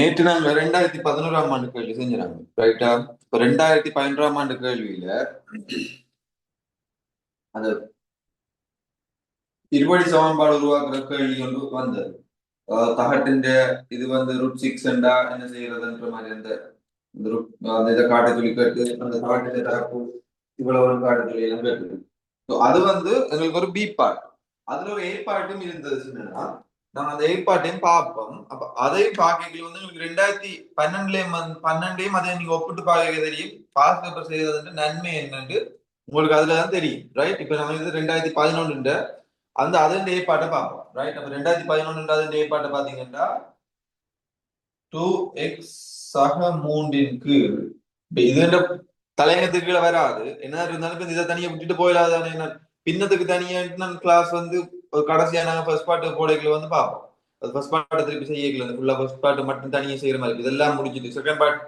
நேற்று நாங்க 2011ஆம் ஆண்டு கேள்வி செஞ்சாங்க ரைட்டா. இப்ப 2011ஆம் ஆண்டு கேள்வியில அந்த இருபடி சமன்பாடு உருவாக்குற கேள்வி ஒன்று வந்தது. தகட்டின் இது √6 என்ன செய்யறதுன்ற மாதிரி அந்த இதை காட்ட சொல்லி கேட்டு அந்த தகட்டின் தரப்பு இவ்வளவு காட்ட சொல்லி எல்லாம் கேட்டு. அது எங்களுக்கு ஒரு பி பார்ட். அதுல ஒரு ஏ பார்ட்டும் இருந்தது. என்னன்னா நாங்க அந்த ஏ பார்ட்டையும் பார்ப்போம். அப்ப அதையும் பார்க்கல எங்களுக்கு 2012 அதை நீங்க ஒப்பிட்டு பார்க்க தெரியும். பாஸ் பேப்பர் செய்யறது நன்மை என்னன்னு உங்களுக்கு அதுலதான் தெரியும் ரைட். இப்ப நம்ம இது 2011 அதன் ஏ பாட்டை பார்ப்போம் ரைட். அப்ப 2011 அதன் ஏ பாட்டை பாத்தீங்கன்னா 2x சக 3ன் கீழ் இது தலையங்கத்துக்கு கீழே வராது. என்ன இருந்தாலும் இதை தனியா விட்டுட்டு போயிடாதானே. பின்னத்துக்கு தனியா கிளாஸ் கடைசியா நாங்க ஃபர்ஸ்ட் பார்ட் போடைகளை பார்ப்போம். அது ஃபர்ஸ்ட் பார்ட் திருப்பி செய்யல ஃபுல்லா ஃபர்ஸ்ட் பார்ட் மட்டும் தனியா செய்யற மாதிரி இதெல்லாம் முடிச்சுட்டு செகண்ட் பார்ட்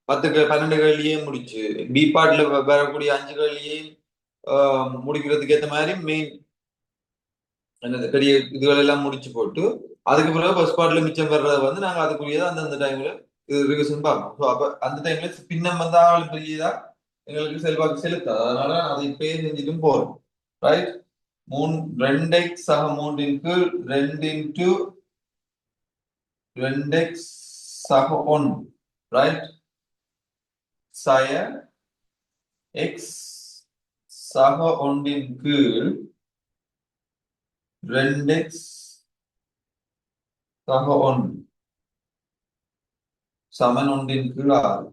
12 கேள்வியே முடிச்சு பி பார்ட்ல வரக்கூடிய 5 கேள்வியே முடிக்கிறதுக்கு ஏற்ற மாதிரி மெயின் என்னது பெரிய இதுகள் எல்லாம் முடிச்சு போட்டு அதுக்கு பிறகு ஃபர்ஸ்ட் பார்ட்ல மிச்சம் வர்றதை நாங்க அதுக்குரியதான் அந்தந்த டைம்ல ரிவிஷன் பார்ப்போம். ஸோ அப்ப அந்த டைம்ல பின்னம் வந்தாலும் பெரியதா எங்களுக்கு செல்வாக்கு செலுத்தாது. அதனால அதை இப்பயே செஞ்சுட்டும் போறோம் ரைட். 2x சக 3ன் கீழ் 2 × 2x சக 1 ரைட் சய x சக 1ன் கீழ் 2x சக 1 சமன் 1ன் கீழ் 6.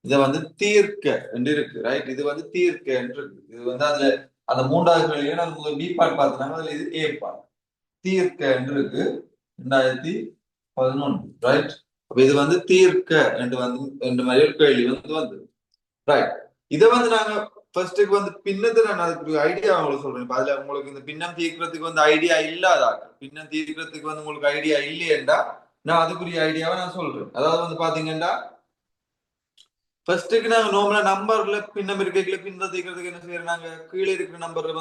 இதை தீர்க்க என்று இருக்கு ரைட். இது தீர்க்க என்று இருக்கு. இது அதுல அந்த மூன்றாவது கேள்வியில நம்ம பி பார்ட் பார்த்தோம்னா அதுல இது ஏ பார்ட் தீர்க்க என்று இருக்கு 2011 ரைட். அப்ப இது தீர்க்க என்று மாதிரி ஒரு கேள்வி ரைட். இதை நாங்க ஃபர்ஸ்ட்டுக்கு பின்னத்துல நான் அதுக்கு ஐடியா உங்களுக்கு சொல்றேன். அதுல உங்களுக்கு இந்த பின்னம் தீர்க்கிறதுக்கு ஐடியா இல்லாதாங்க பின்னம் தீர்க்கிறதுக்கு உங்களுக்கு ஐடியா இல்லையேண்டா நான் அதுக்குரிய ஐடியாவை நான் சொல்றேன். அதாவது பாத்தீங்கன்னா ஃபர்ஸ்ட்டுக்கு நாங்க நார்மலா நம்பர்ல பின்னம் இருக்கைகளை பின்ன தீர்க்கிறதுக்கு என்ன செய்யறோம். நாங்க கீழே இருக்கிற நம்பர்ல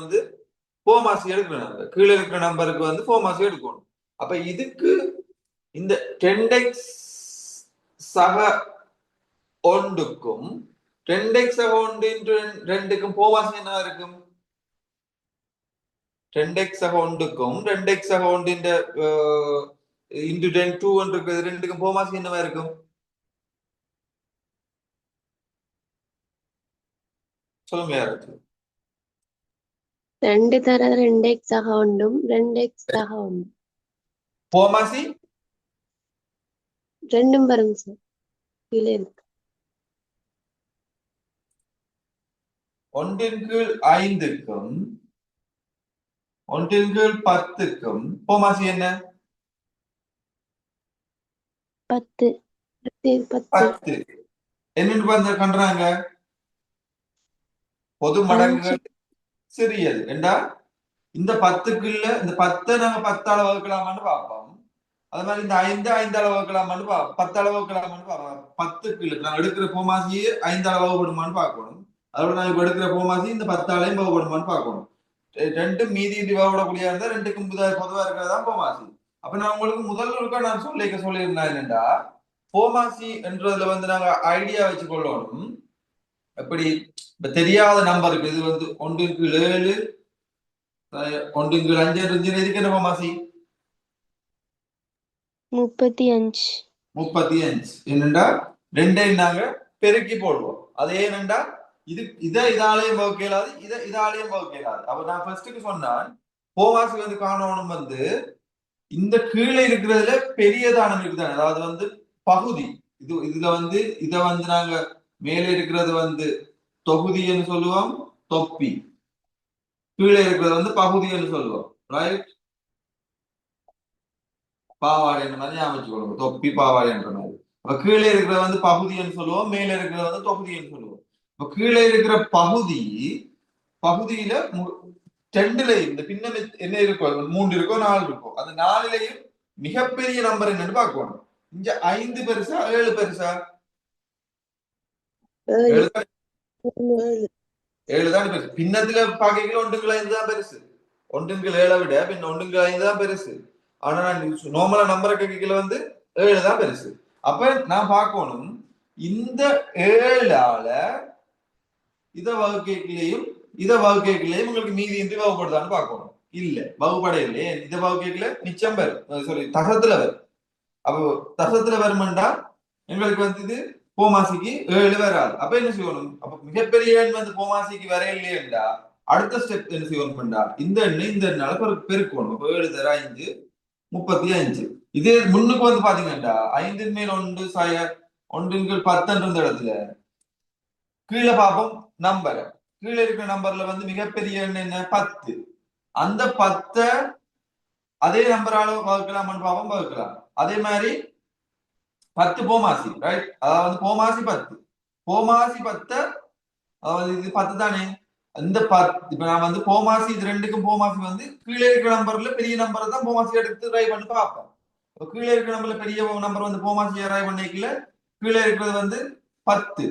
போமாசி எடுக்கிறோம். நாங்க கீழே இருக்கிற நம்பருக்கு போமாசி எடுக்கணும். அப்ப இதுக்கு இந்த 10x சக 1க்கும் 10x சக 1 × 2க்கும் போமாசி என்ன இருக்கும். 10x சக 1க்கும் 2x சக 1 × 10 2 இருக்கு. 2க்கும் போமாசி என்னவா இருக்கும் சொல்லுங்க யாருக்கு. 2 தர 2x சக 1 2x சக 1 போமாசி 2 பாருங்க சார் கீழே இருக்கு. 1ன் கீழ் 5க்கும் 1ன் கீழ் 10க்கும் போமாசி என்ன 10 10 என்னன்னு பண்றாங்க பொது மடங்குகள் சிறியது என்றா இந்த 10க்குள்ள இந்த 10 நாங்க 10ஆல வகுக்கலாமான்னு பார்ப்போம். அது மாதிரி இந்த 5 5ஆல வகுக்கலாமான்னு 10ஆல வகுக்கலாமான்னு பார்ப்போம். 10க்குள்ள நாங்க எடுக்கிற போமாசியே 5ஆல வகுப்படுமான்னு பார்க்கணும். அதோட நாங்க எடுக்கிற போமாசி இந்த 10ஆலையும் வகுப்படுமான்னு பார்க்கணும். ரெண்டும் மீதி வகுப்படக்கூடிய இருந்தா 2க்கும் பொதுவா இருக்கிறதா போமாசி. அப்ப நான் உங்களுக்கு முதல்ல இருக்கா நான் சொல்லியிருந்தேன் என்னண்டா போமாசி என்றதுல நாங்க ஐடியா வச்சு கொள்ளணும். எப்படி இப்ப தெரியாத நம்பருக்கு இது 1ன் கீழ் 7 1ன் கீழ் 5 இதுக்கு என்ன போமாசி 35 என்னண்டா 2ஐயும் நாங்க பெருக்கி போடுவோம். அது ஏனென்றா இதாலையும் வகுக்கலாது இதாலையும் வகுக்கலாது. அப்ப நான் ஃபர்ஸ்ட்டுக்கு சொன்னான் போமாசி காணணும் இந்த கீழே இருக்கிறதுல பெரியதானம் இருக்குதானே. அதாவது பகுதி இதுல இதை நாங்க மேலே இருக்கிறது தொகுதின்னு சொல்லுவோம். தொப்பி கீழே இருக்கிறது பகுதின்னு சொல்லுவோம் ரைட். பாவாடை என்ற மாதிரி ஞாபகம் தொப்பி பாவாடை என்ற மாதிரி. அப்ப கீழே இருக்கிறது பகுதின்னு சொல்லுவோம். மேலே இருக்கிறது தொகுதின்னு சொல்லுவோம். இப்ப கீழே இருக்கிற பகுதியில 2லயும் இந்த பின்னம் என்ன இருக்கோ 3 இருக்கோ 4 இருக்கோ அந்த 4லயும் மிகப்பெரிய நம்பர் என்னன்னு பார்க்கணும். இங்க 5 பெருசா 7 பெருசா 7 தான் பெருசு. பின்னத்துல பாக்கையில 1 × 5 தான் பெருசு. 1 × 7 விட பின்ன 1 × 5 தான் பெருசு. ஆனா நார்மலா நம்பரை கீழே வந்து 7 தான் பெருசு. அப்ப நான் பார்க்கணும் இந்த 7ஆல இத வகுக்கைகளையும் உங்களுக்கு மீதி இன்றி வகுப்படுதான்னு பார்க்கணும். இல்ல வகுப்படை இல்லையே, இத வகுக்கைகளை மிச்சம் வரும், சாரி தசத்துல வரும். அப்போ தசத்துல வருமெண்டா எங்களுக்கு வந்து இது போமாசிக்கு 7 வராது. அப்ப என்ன செய்யணும்? அப்ப மிகப்பெரிய எண் வந்து போமாசிக்கு வரையில்லையேண்டா அடுத்த ஸ்டெப் என்ன செய்யணும்டா இந்த எண்ணை இந்த எண்ணால பெருக்கணும். 7 தர 5 35. இதே முன்னுக்கு வந்து பாத்தீங்கன்னா 5 மேல் 1 சாய 1 10 இடத்துல கீழே பார்ப்போம் நம்பர். கீழே இருக்கிற நம்பர்ல வந்து மிகப்பெரிய எண் என்ன 10. அந்த 10 அதே நம்பரால வகுக்கலாம்னு பார்ப்போம், வகுக்கலாம். அதே மாதிரி 10 போமாசி, ரைட்? அதாவது போமாசி 10 அதாவது இது 10 தானே. இந்த 10 இப்ப நான் வந்து போமாசி இது ரெண்டுக்கும் போமாசி வந்து கீழே இருக்கிற நம்பர்ல பெரிய நம்பரை தான் போமாசி எடுத்து ட்ரை பண்ணி பார்ப்போம். கீழே இருக்கிற நம்பர்ல பெரிய நம்பர் வந்து போமாசி ட்ரை பண்ணிக்கல, கீழே இருக்கிறது வந்து 10.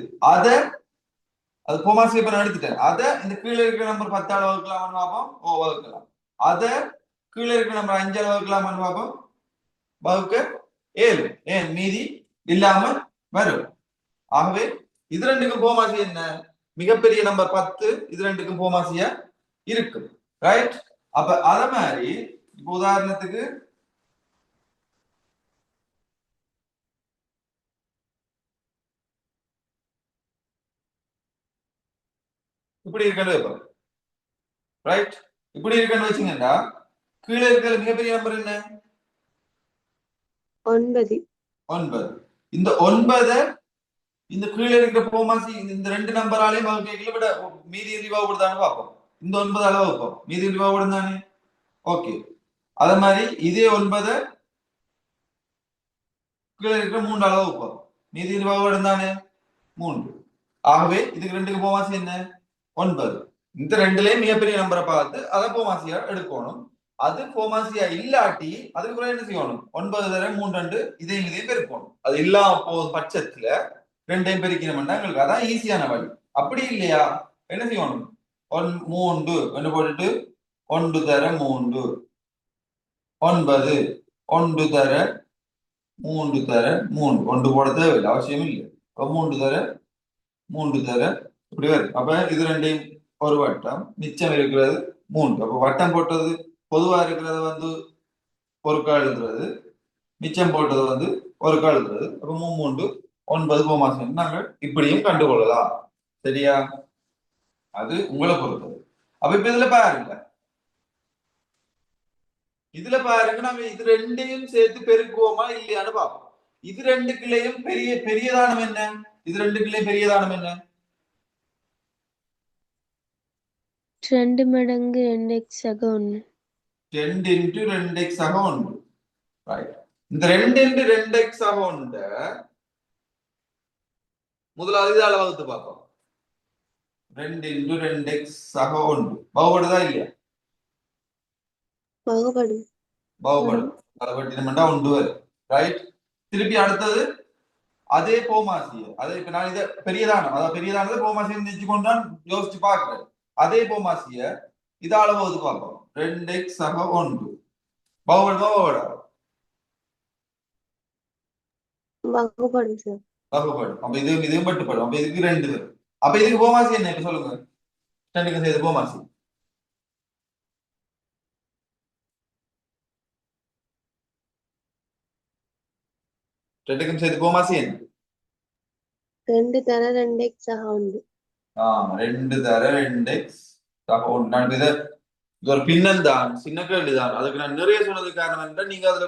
அது போமாசி இப்ப நான் எடுத்துட்டேன். அதை இந்த கீழே இருக்கிற நம்பர் 10ஆல வகுக்கலாம்னு பார்ப்போம், வகுக்கலாம். அதை கீழே இருக்கிற நம்பர் 5ஆல வகுக்கலாம்னு பார்ப்போம், வகுக்க 7. ஏன் மீதி இல்லாம வரும். ஆகவே இது ரெண்டுக்கும் போமாசி என்ன? மிகப்பெரிய நம்பர் 10 இது ரெண்டுக்கும் போமாசியா இருக்கு, ரைட்? அப்ப அத மாதிரி இப்ப உதாரணத்துக்கு இப்படி இருக்கணும், ரைட்? இப்படி இருக்கன்னு வச்சுங்கன்னா கீழே இருக்கிற மிகப்பெரிய நம்பர் என்ன? 9. 9. இந்த 9 இந்த கீழே இருக்கிற போமாசி இந்த ரெண்டு நம்பராலையும் வகுக்கைகளை விட மீதி ரிவாவுடுதான்னு பார்ப்போம். இந்த 9 அளவு வைப்போம், மீதி ரிவாவுடன் தானே. ஓகே, அத மாதிரி இதே 9 கீழே இருக்கிற 3 அளவு வைப்போம், மீதி ரிவாவுடன் தானே 3. ஆகவே இதுக்கு ரெண்டுக்கு போமாசி என்ன? 9. இந்த ரெண்டுலயும் மிகப்பெரிய நம்பரை பார்த்து அதை போமாசியா எடுக்கணும். அது போமாசியா இல்லாட்டி அதுக்கு பிறகு என்ன செய்யணும்? 9 தர 3 இதையும் பெருக்கணும். அது இல்லாம போகும் பட்சத்துல ரெண்டையும் பெருக்கணும்னா எங்களுக்கு அதான் ஈஸியான வழி. அப்படி இல்லையா என்ன செய்யணும்? 3 என்ன போட்டுட்டு 1 தர 3 9 1 தர 3 தர 3 1 போட தேவையில்லை, அவசியம் இல்லை. 3 தர 3 தர இப்படி வருது. அப்ப இது ரெண்டையும் ஒரு வட்டம், மிச்சம் இருக்கிறது 3. அப்ப வட்டம் போட்டது பொதுவா இருக்கிறது வந்து ஒரு கால் எழுதுறது, மிச்சம் போட்டது வந்து ஒரு கால் எழுதுறது. அப்ப 3 9 போமாசம் நாங்கள் இப்படியும் கண்டுகொள்ளலாம். சரியா? அது உங்களை பொறுத்தது. அப்ப இப்ப இதுல பாருங்க, நாங்க இது ரெண்டையும் சேர்த்து பெருக்குவோமா இல்லையான்னு பார்ப்போம். இது ரெண்டுக்குள்ளேயும் பெரியதானம் என்ன? இது ரெண்டுக்குள்ளேயும் பெரியதானம் என்ன? 2 மடங்கு 2x ஆக 1. 2 into 2x ஆக 1. ரைட். இந்த 2 into 2x ஆக 1 முதலாவது இதால வகுத்து பார்ப்போம். 2 into 2x ஆக 1 வகுப்படுதா இல்லையா? வகுப்படும். அதை வெட்டினோம்னா 1 வரும், ரைட்? திருப்பி அடுத்தது அதே போமாசிய, அதை இப்ப நான் இதை பெரியதானம், அதாவது பெரியதானது போமாசியை நினைச்சுக்கொண்டான் யோசிச்சு பார்க்கிறேன். அதே போமாசிய இதால வகுத்து பார்ப்போம். 2x ஆக 1 வகுப்படும். வகுப்படும். அப்ப இதையும் பட்டுப்படும். அப்ப இதுக்கு 2 வரும். அப்ப இதுக்கு போமாசி என்ன இப்ப சொல்லுங்க? 2க்கும் சேர்த்து போமாசி என்ன? 2 தர 2x ஆக 1. 2 தர 2x ஆக 1. நான் இது ஒரு பின்னல் தான், சின்ன கேள்வி தான். அதுக்கு நான் நிறைய சொன்னது காரணம் என்ன, நீங்க அதுல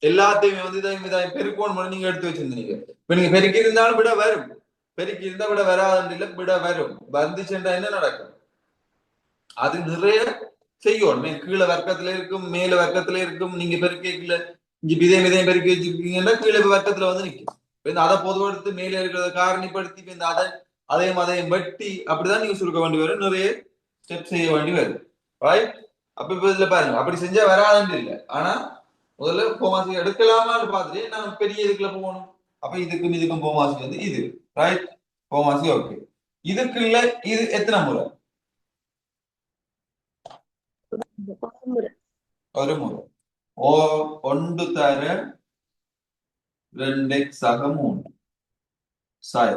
எல்லாத்தையுமே வந்து இதை பெருக்கோணும் நீங்க எடுத்து வச்சிருந்தீங்க. இப்ப நீங்க பெருக்கி இருந்தாலும் விட வரும், பெருக்கி இருந்தா விட வராது இல்ல, விட வரும். வந்துச்சுன்னா என்ன நடக்கும்? அது நிறைய செய்யணும். கீழே வர்க்கத்துல இருக்கும், மேல வர்க்கத்துல இருக்கும். நீங்க பெருக்கல இங்க விதையும் பெருக்கி வச்சிருக்கீங்கன்னா கீழே வர்க்கத்துல வந்து நிற்கும். அதை பொதுவெடுத்து மேலே இருக்கிறத காரணிப்படுத்தி இந்த அதையும் வெட்டி அப்படிதான் நீங்க சுருக்க வேண்டி வரும், நிறைய ஸ்டெப் செய்ய வேண்டி வரும், ரைட்? அப்ப இப்ப இதுல பாருங்க, அப்படி செஞ்சா வராதுன்னு இல்லை. ஆனா முதல்ல போமாசி எடுக்கலாமான்னு பார்த்துட்டு நான் பெரிய இதுக்குள்ள போகணும். அப்ப இதுக்கும் போமாசி வந்து இது, ரைட்? போமாசி ஓகே. இதுக்குள்ள இது எத்தனை முறை? ஒரு முறை. ஓ ஒன்று தர 2x ஆக 3 சாய்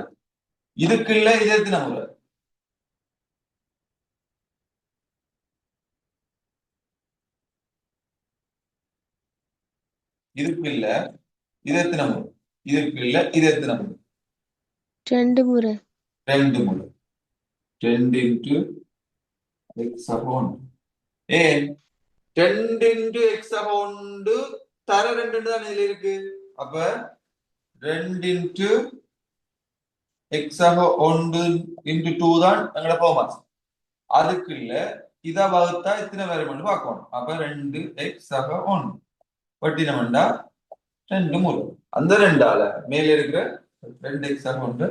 இதுக்கு இல்ல இது எத்தனை முறை இதுக்கு இல்ல இது எத்தனை முறை இதுக்கு இல்ல இது எத்தனை முறை 2 முறை 2 முறை 2 இன்ட்டு எக்ஸ் ஆக 1 ஏன் 2 இன்ட்டு எக்ஸ் ஆக 1 தர 2 தான் இதுல இருக்கு அப்ப 2 இன்ட்டு எக்ஸ் ஆக 1 இன்ட்டு 2 தான் எங்களோட ஃபார்மாட் அதுக்கு இல்ல இதை வகுத்தா எத்தனை வேறுபட்டு பார்க்கணும் அப்ப 2x ஆக 1 வட்டினம்டா 2 முறை அந்த 2ஆல மேல இருக்கிற 2x ஆக 1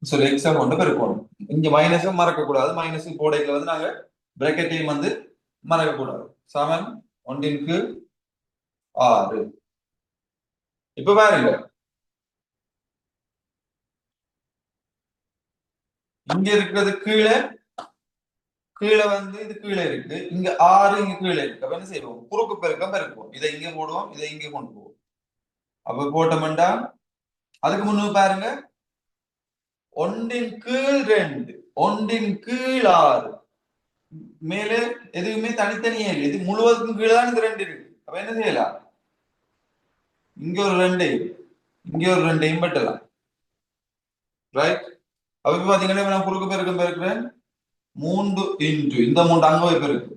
சொல்லி எக்ஸ் ஆக 1 பெருக்கணும் இங்க மைனஸும் மறக்க கூடாது மைனஸ் போடைகளை வந்து நாங்க பிராக்கெட்டையும் வந்து மறக்க கூடாது சமன் 1 6 இப்ப பாருங்க இங்க இருக்கிறது கீழே கீழே வந்து இது கீழே இருக்கு இங்க 6 இங்க கீழே இருக்கு அப்ப என்ன செய்வோம் குறுக்கு பெருக்கம் பெருக்குவோம் இதை இங்க போடுவோம் இதை இங்க கொண்டு போவோம் அப்ப போட்டோம்டா அதுக்கு முன்னு பாருங்க 1/2 1/6 மேலே எதுவுமே தனித்தனியே இல்லை இது முழுவதுக்கும் கீழே தான் இந்த 2 இருக்கு அப்ப என்ன செய்யலாம் இங்க ஒரு 2 இங்க ஒரு 2 வெட்டலாம் ரைட் அப்ப இப்ப பாத்தீங்கன்னா நான் குறுக்கு பெருக்கம் பெருக்கிறேன் 3 இன்டு இந்த 3 அங்க போய் பெருக்கு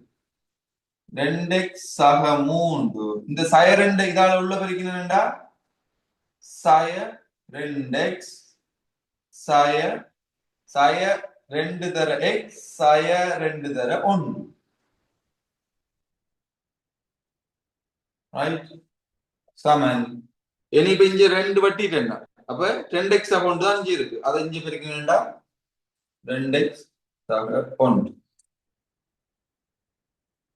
2x ஆக 3 இந்த சய 2 இதால உள்ள பெருக்கினா சய 2x சய சய 2 தர x சய 2 தர 1 ரைட் சமன் இனி இப்ப இங்க 2 வட்டிட்டேன் அப்ப 2x ஆக 1 தான் இங்க இருக்கு அதை இங்க பெருக்கினா 2x ஆக 1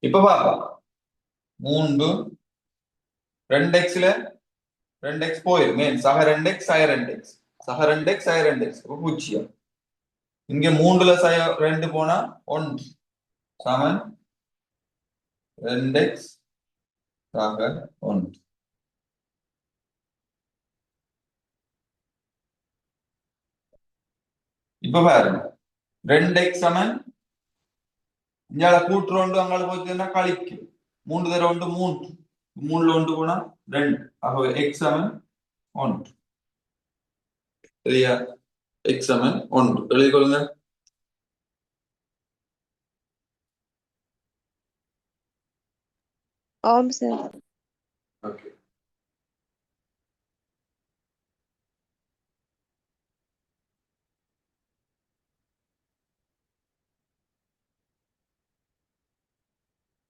இப்ப பாப்பா 3 2xல 2x போயிரும் மேல் சக 2x சய 2x சக 2x சய 2x அப்ப 0 இங்க 3ல சய 2 போனா 1 சமன் 2x சக 1 இப்ப பாருங்க 2x சமன் இங்கால கூட்டுறோண்டு அங்கால போச்சுன்னா கழிக்கும் 3 தர 1 3 3ல 1 போனா 2 ஆகவே x சமன் 1 சரியா x சமன் 1 எழுதிக் கொள்ளுங்க ஆம் சார் ஓகே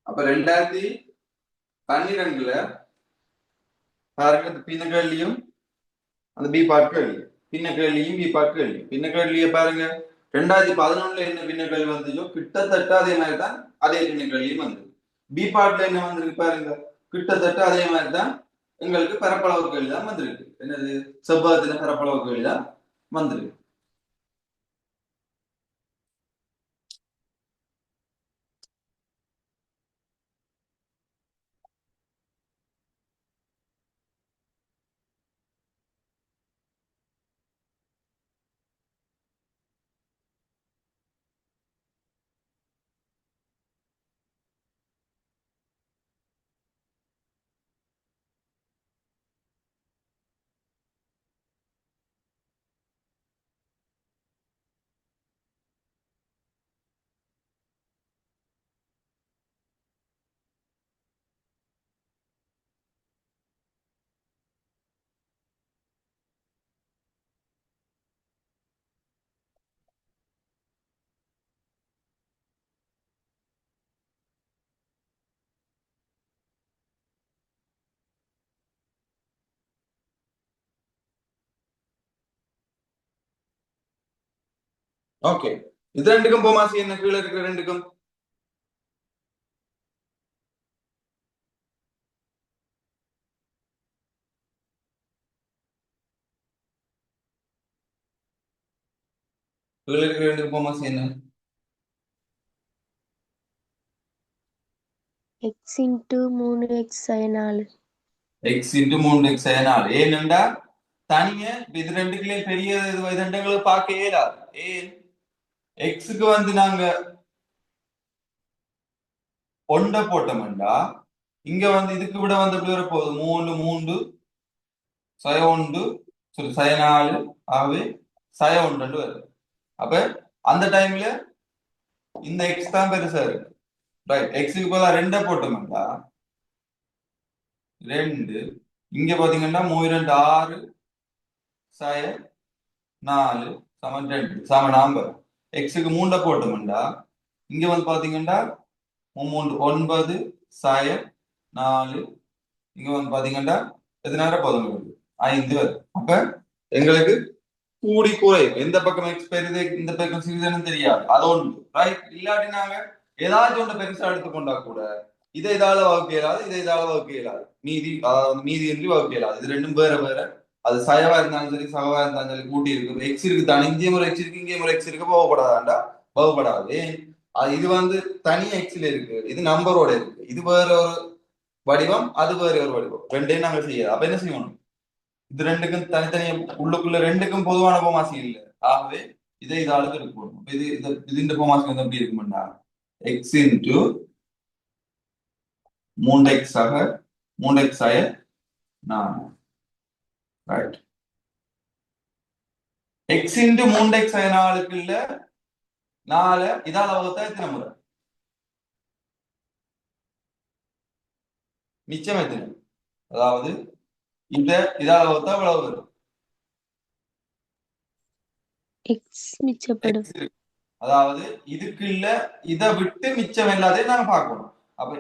அப்ப 2012ல பாருங்க இந்த பின்ன கேள்வியும் அந்த பி பார்ட் கேள்வி பின்ன கேள்வியும் பி பார்ட் கேள்வி பின்ன கேள்வியை பாருங்க 2011ல என்ன பின்ன கேள்வி வந்துச்சோ கிட்டத்தட்ட அதே மாதிரி தான் அதே பின்ன கேள்வியும் வந்தது பி பார்ட்ல என்ன வந்திருக்கு பாருங்க கிட்டத்தட்ட அதே மாதிரி தான் எங்களுக்கு பரப்பளவு கேள்வி தான் வந்திருக்கு என்னது செவ்வாய்த்தின பரப்பளவு கேள்வி தான் வந்திருக்கு ஓகே இது ரெண்டுக்கும் போமாசி என்ன கீழே இருக்கிற ரெண்டுக்கும் கீழே இருக்கிற ரெண்டுக்கும் போமாசி என்ன x into 3x sin 4. X into 3x அதனால ஏனெண்டா தனிய இது ரெண்டுக்குள்ளே பெரிய இது ரெண்டுங்களுக்கு பார்க்க இயலாது. ஏன் எக்ஸுக்கு வந்து நாங்க ஒண்ட போட்டோம்டா இங்க வந்து இதுக்கு விட வந்து எப்படி வர போகுது 3 1 சரி 4 ஆகவே 1 வருது. அப்ப அந்த டைம்ல இந்த எக்ஸ் தான் பெருசா இருக்கு. ரைட் எக்ஸுக்கு பதிலா 2 போட்டோம்டா 2 இங்க பாத்தீங்கன்னா 3 6 4 சமன் 2 சமன் நம்பர் எக்ஸுக்கு 3 போட்டோம்டா இங்க வந்து பாத்தீங்கன்னா 9 4 இங்க வந்து பாத்தீங்கன்னா எத்தனை போதும் 5 வருது. அப்ப எங்களுக்கு கூடி குறையும் எந்த பக்கம் எக்ஸ் பெருது இந்த பக்கம் சிறிதுன்னு தெரியாது. அது ஒன்று ரைட். இல்லாட்டி நாங்க ஏதாச்சும் ஒன்று பெருசா எடுத்துக்கொண்டா கூட இதை இதால வகுக்க இயலாது, இதை இதால வகுக்க இயலாது, மீதி அதாவது மீதி என்று வகுக்க இயலாது. இது ரெண்டும் வேற வேற. அது சயவா இருந்தாலும் சரி சகவா இருந்தாலும் சரி கூட்டி இருக்கு. எக்ஸ் இருக்கு தானே இங்கேயும் ஒரு எக்ஸ் இருக்கு இங்கேயும் ஒரு எக்ஸ் இருக்கு வகுப்படாதாண்டா வகுப்படாது. இது வந்து தனியா எக்ஸ்ல இருக்கு, இது நம்பரோட இருக்கு. இது வேற ஒரு வடிவம், அது வேற ஒரு வடிவம். ரெண்டையும் நாங்க செய்யலாம். அப்ப என்ன செய்யணும்? இது ரெண்டுக்கும் தனித்தனியா உள்ளுக்குள்ள ரெண்டுக்கும் பொதுவான போமாசி இல்லை. ஆகவே இதை இதாளுக்கு இருக்கணும். இது இந்த போமாசி வந்து எப்படி இருக்கும்னா எக்ஸ் இன்டு 3x ஆக 3x ஆய 4 ரைட். எக்ஸ் இன்டு 3x ஆய 4க்கு இல்ல 4 இதால வகுத்தா எத்தனை முறை மிச்சம் எத்தனை? அதாவது இதால வகுத்தா இவ்வளவு வரும் x மிச்சப்படும். அதாவது இதுக்கு இல்ல இதை விட்டு மிச்சம் எல்லாத்தையும் நாங்க பார்க்கணும். அப்ப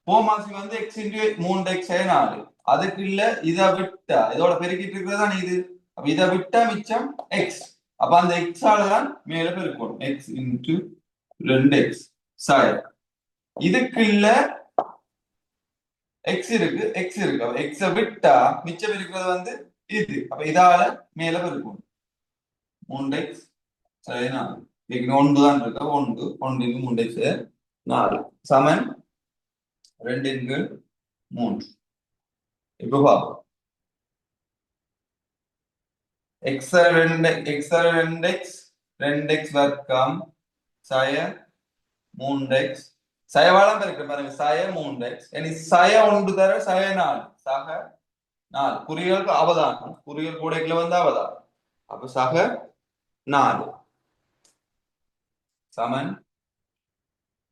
போமாசி வந்து எக்ஸ் இன்டு 3x ஆய 4 அதுக்கு இல்ல இதை விட்டா இதோட பெருக்கிட்டு இருக்கிறதா இது. அப்ப இதை விட்டா மிச்சம் எக்ஸ். அப்ப அந்த எக்ஸ் ஆலதான் மேல பெருக்கணும். எக்ஸ் இன்டு 2x சாய் இதுக்கு இல்ல எக்ஸ் இருக்கு அப்ப எக்ஸ விட்டா மிச்சம் இருக்கிறது வந்து இது. அப்ப இதால மேல பெருக்கணும் 3x சாய் 4 ஒன்று தான் இருக்கா 1 3x 4 சமன் 2 இப்ப பாப்போம். x வர்க்கம் சய 3x சயவாளம் பெருக்க பாருங்க சய 3x இனி சய 1 தர சய 4 சக 4 குறிகளுக்கு அவதானம் குறிகள் கூடைக்குள்ள வந்து அவதானம். அப்ப சக 4 சமன்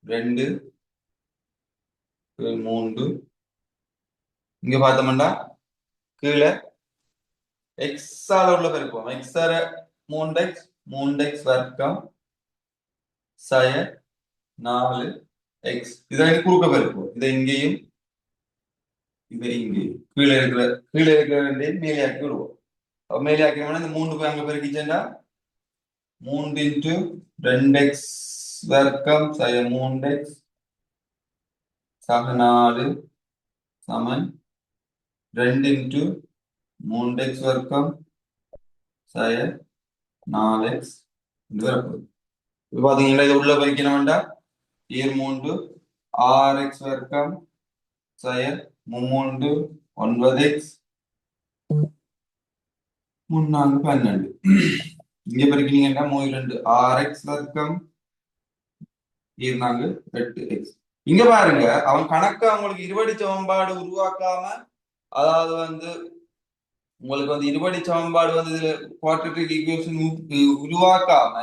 2 3 இங்க பார்த்தோம்னா கீழே எக்ஸ் ஆல உள்ள பெருக்குவோம். எக்ஸ் ஆர 3x வர்க்கம் சய 4x இதை குறுக்க பெருக்குவோம். இதை இங்கேயும் இதை இங்கேயும் கீழே இருக்கிற ரெண்டையும் மேலே ஆக்கி விடுவோம். மேலே ஆக்கினோம்னா இந்த 3 போய் அங்க பெருக்கிச்சேன்டா 3 இன்டு 2x வர்க்கம் சய 3x சக 4 சமன் 2 இன்டு 3x வர்க்கம் சய 4x இது வரப்போகுது. இப்ப பாத்தீங்கன்னா இது உள்ள பெருக்கின வேண்டாம் 3 6x வர்க்கம் சய 3 9x 3 12 இங்க பெருக்கினீங்கன்னா 2 6x வர்க்கம் 8x. இங்க பாருங்க அவன் கணக்கு அவங்களுக்கு இருபடி சமன்பாடு உருவாக்காம அதாவது வந்து உங்களுக்கு வந்து இருபடி சமன்பாடு வந்து இதுல குவாட்ரேட்டிக் ஈக்குவேஷன் உருவாக்காம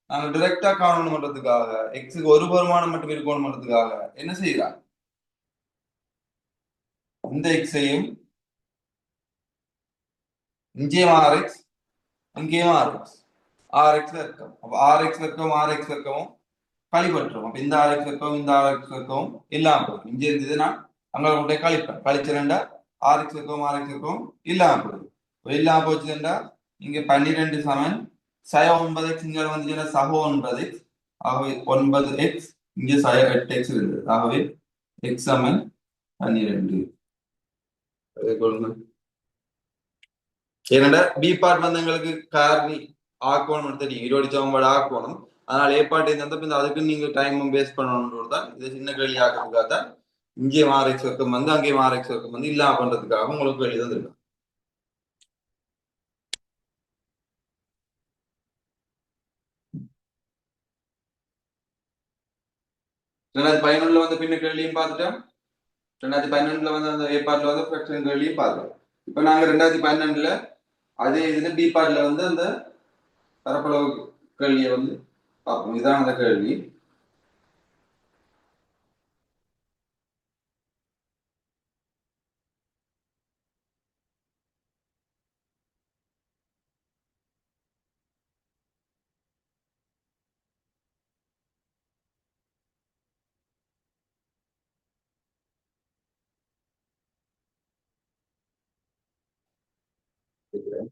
நாங்க டைரக்டா காணணும் பண்றதுக்காக எக்ஸுக்கு ஒரு பெருமானம் மட்டும் இருக்கணும் பண்றதுக்காக என்ன செய்யறாங்க இந்த எக்ஸையும் இங்கேயும் RX இங்கேயும் RX வர்க்கம். அப்ப RX வர்க்கமும் கழிப்பற்றோம். அப்ப இந்த RX வர்க்கமும் இல்லாம போகும். இங்க இருந்ததுன்னா அங்க கொண்டே கழிப்பேன் கழிச்சிருந்தா RX வர்க்கமும் இல்லாம போகுது. இல்லாம போச்சுன்னா இங்க 12 சமன் சய 9x இங்க வந்துச்சுன்னா சக 9x ஆகவே 9x இங்க சய 8x இருந்தது. ஆகவே x சமன் 12. ஏன்னா பி பார்ட் வந்து எங்களுக்கு காரணி ஆக்கணும் தெரியும் இருபடி சமன்பாடு ஆக்கணும். அதனால ஏ பார்ட் இந்த அதுக்கு நீங்க டைமும் வேஸ்ட் பண்ணணும்ன்றது தான் இது சின்ன கேள்வி ஆக்கிறதுக்காக தான் இங்கே ஆர்எக்ஸ் வர்க்கம் வந்து அங்கே ஆர்எக்ஸ் வர்க்கம் வந்து இல்லாம பண்றதுக்காக உங்களுக்கு வெளியே வந்துருக்கும். ரெண்டாயிரத்தி பதினொன்னுல வந்து பின்ன கேள்வியும் பார்த்துட்டோம். 2011 வந்து அந்த ஏ பார்ட்ல வந்து ஃபிராக்ஷன் கேள்வியும் பார்த்தோம். இப்ப நாங்க 2012 அதே இதுல பி பார்ட்ல வந்து அந்த பரப்பளவு கேள்வியை வந்து பார்ப்போம். இதான் அந்த கேள்வி. கேக்குறேன்.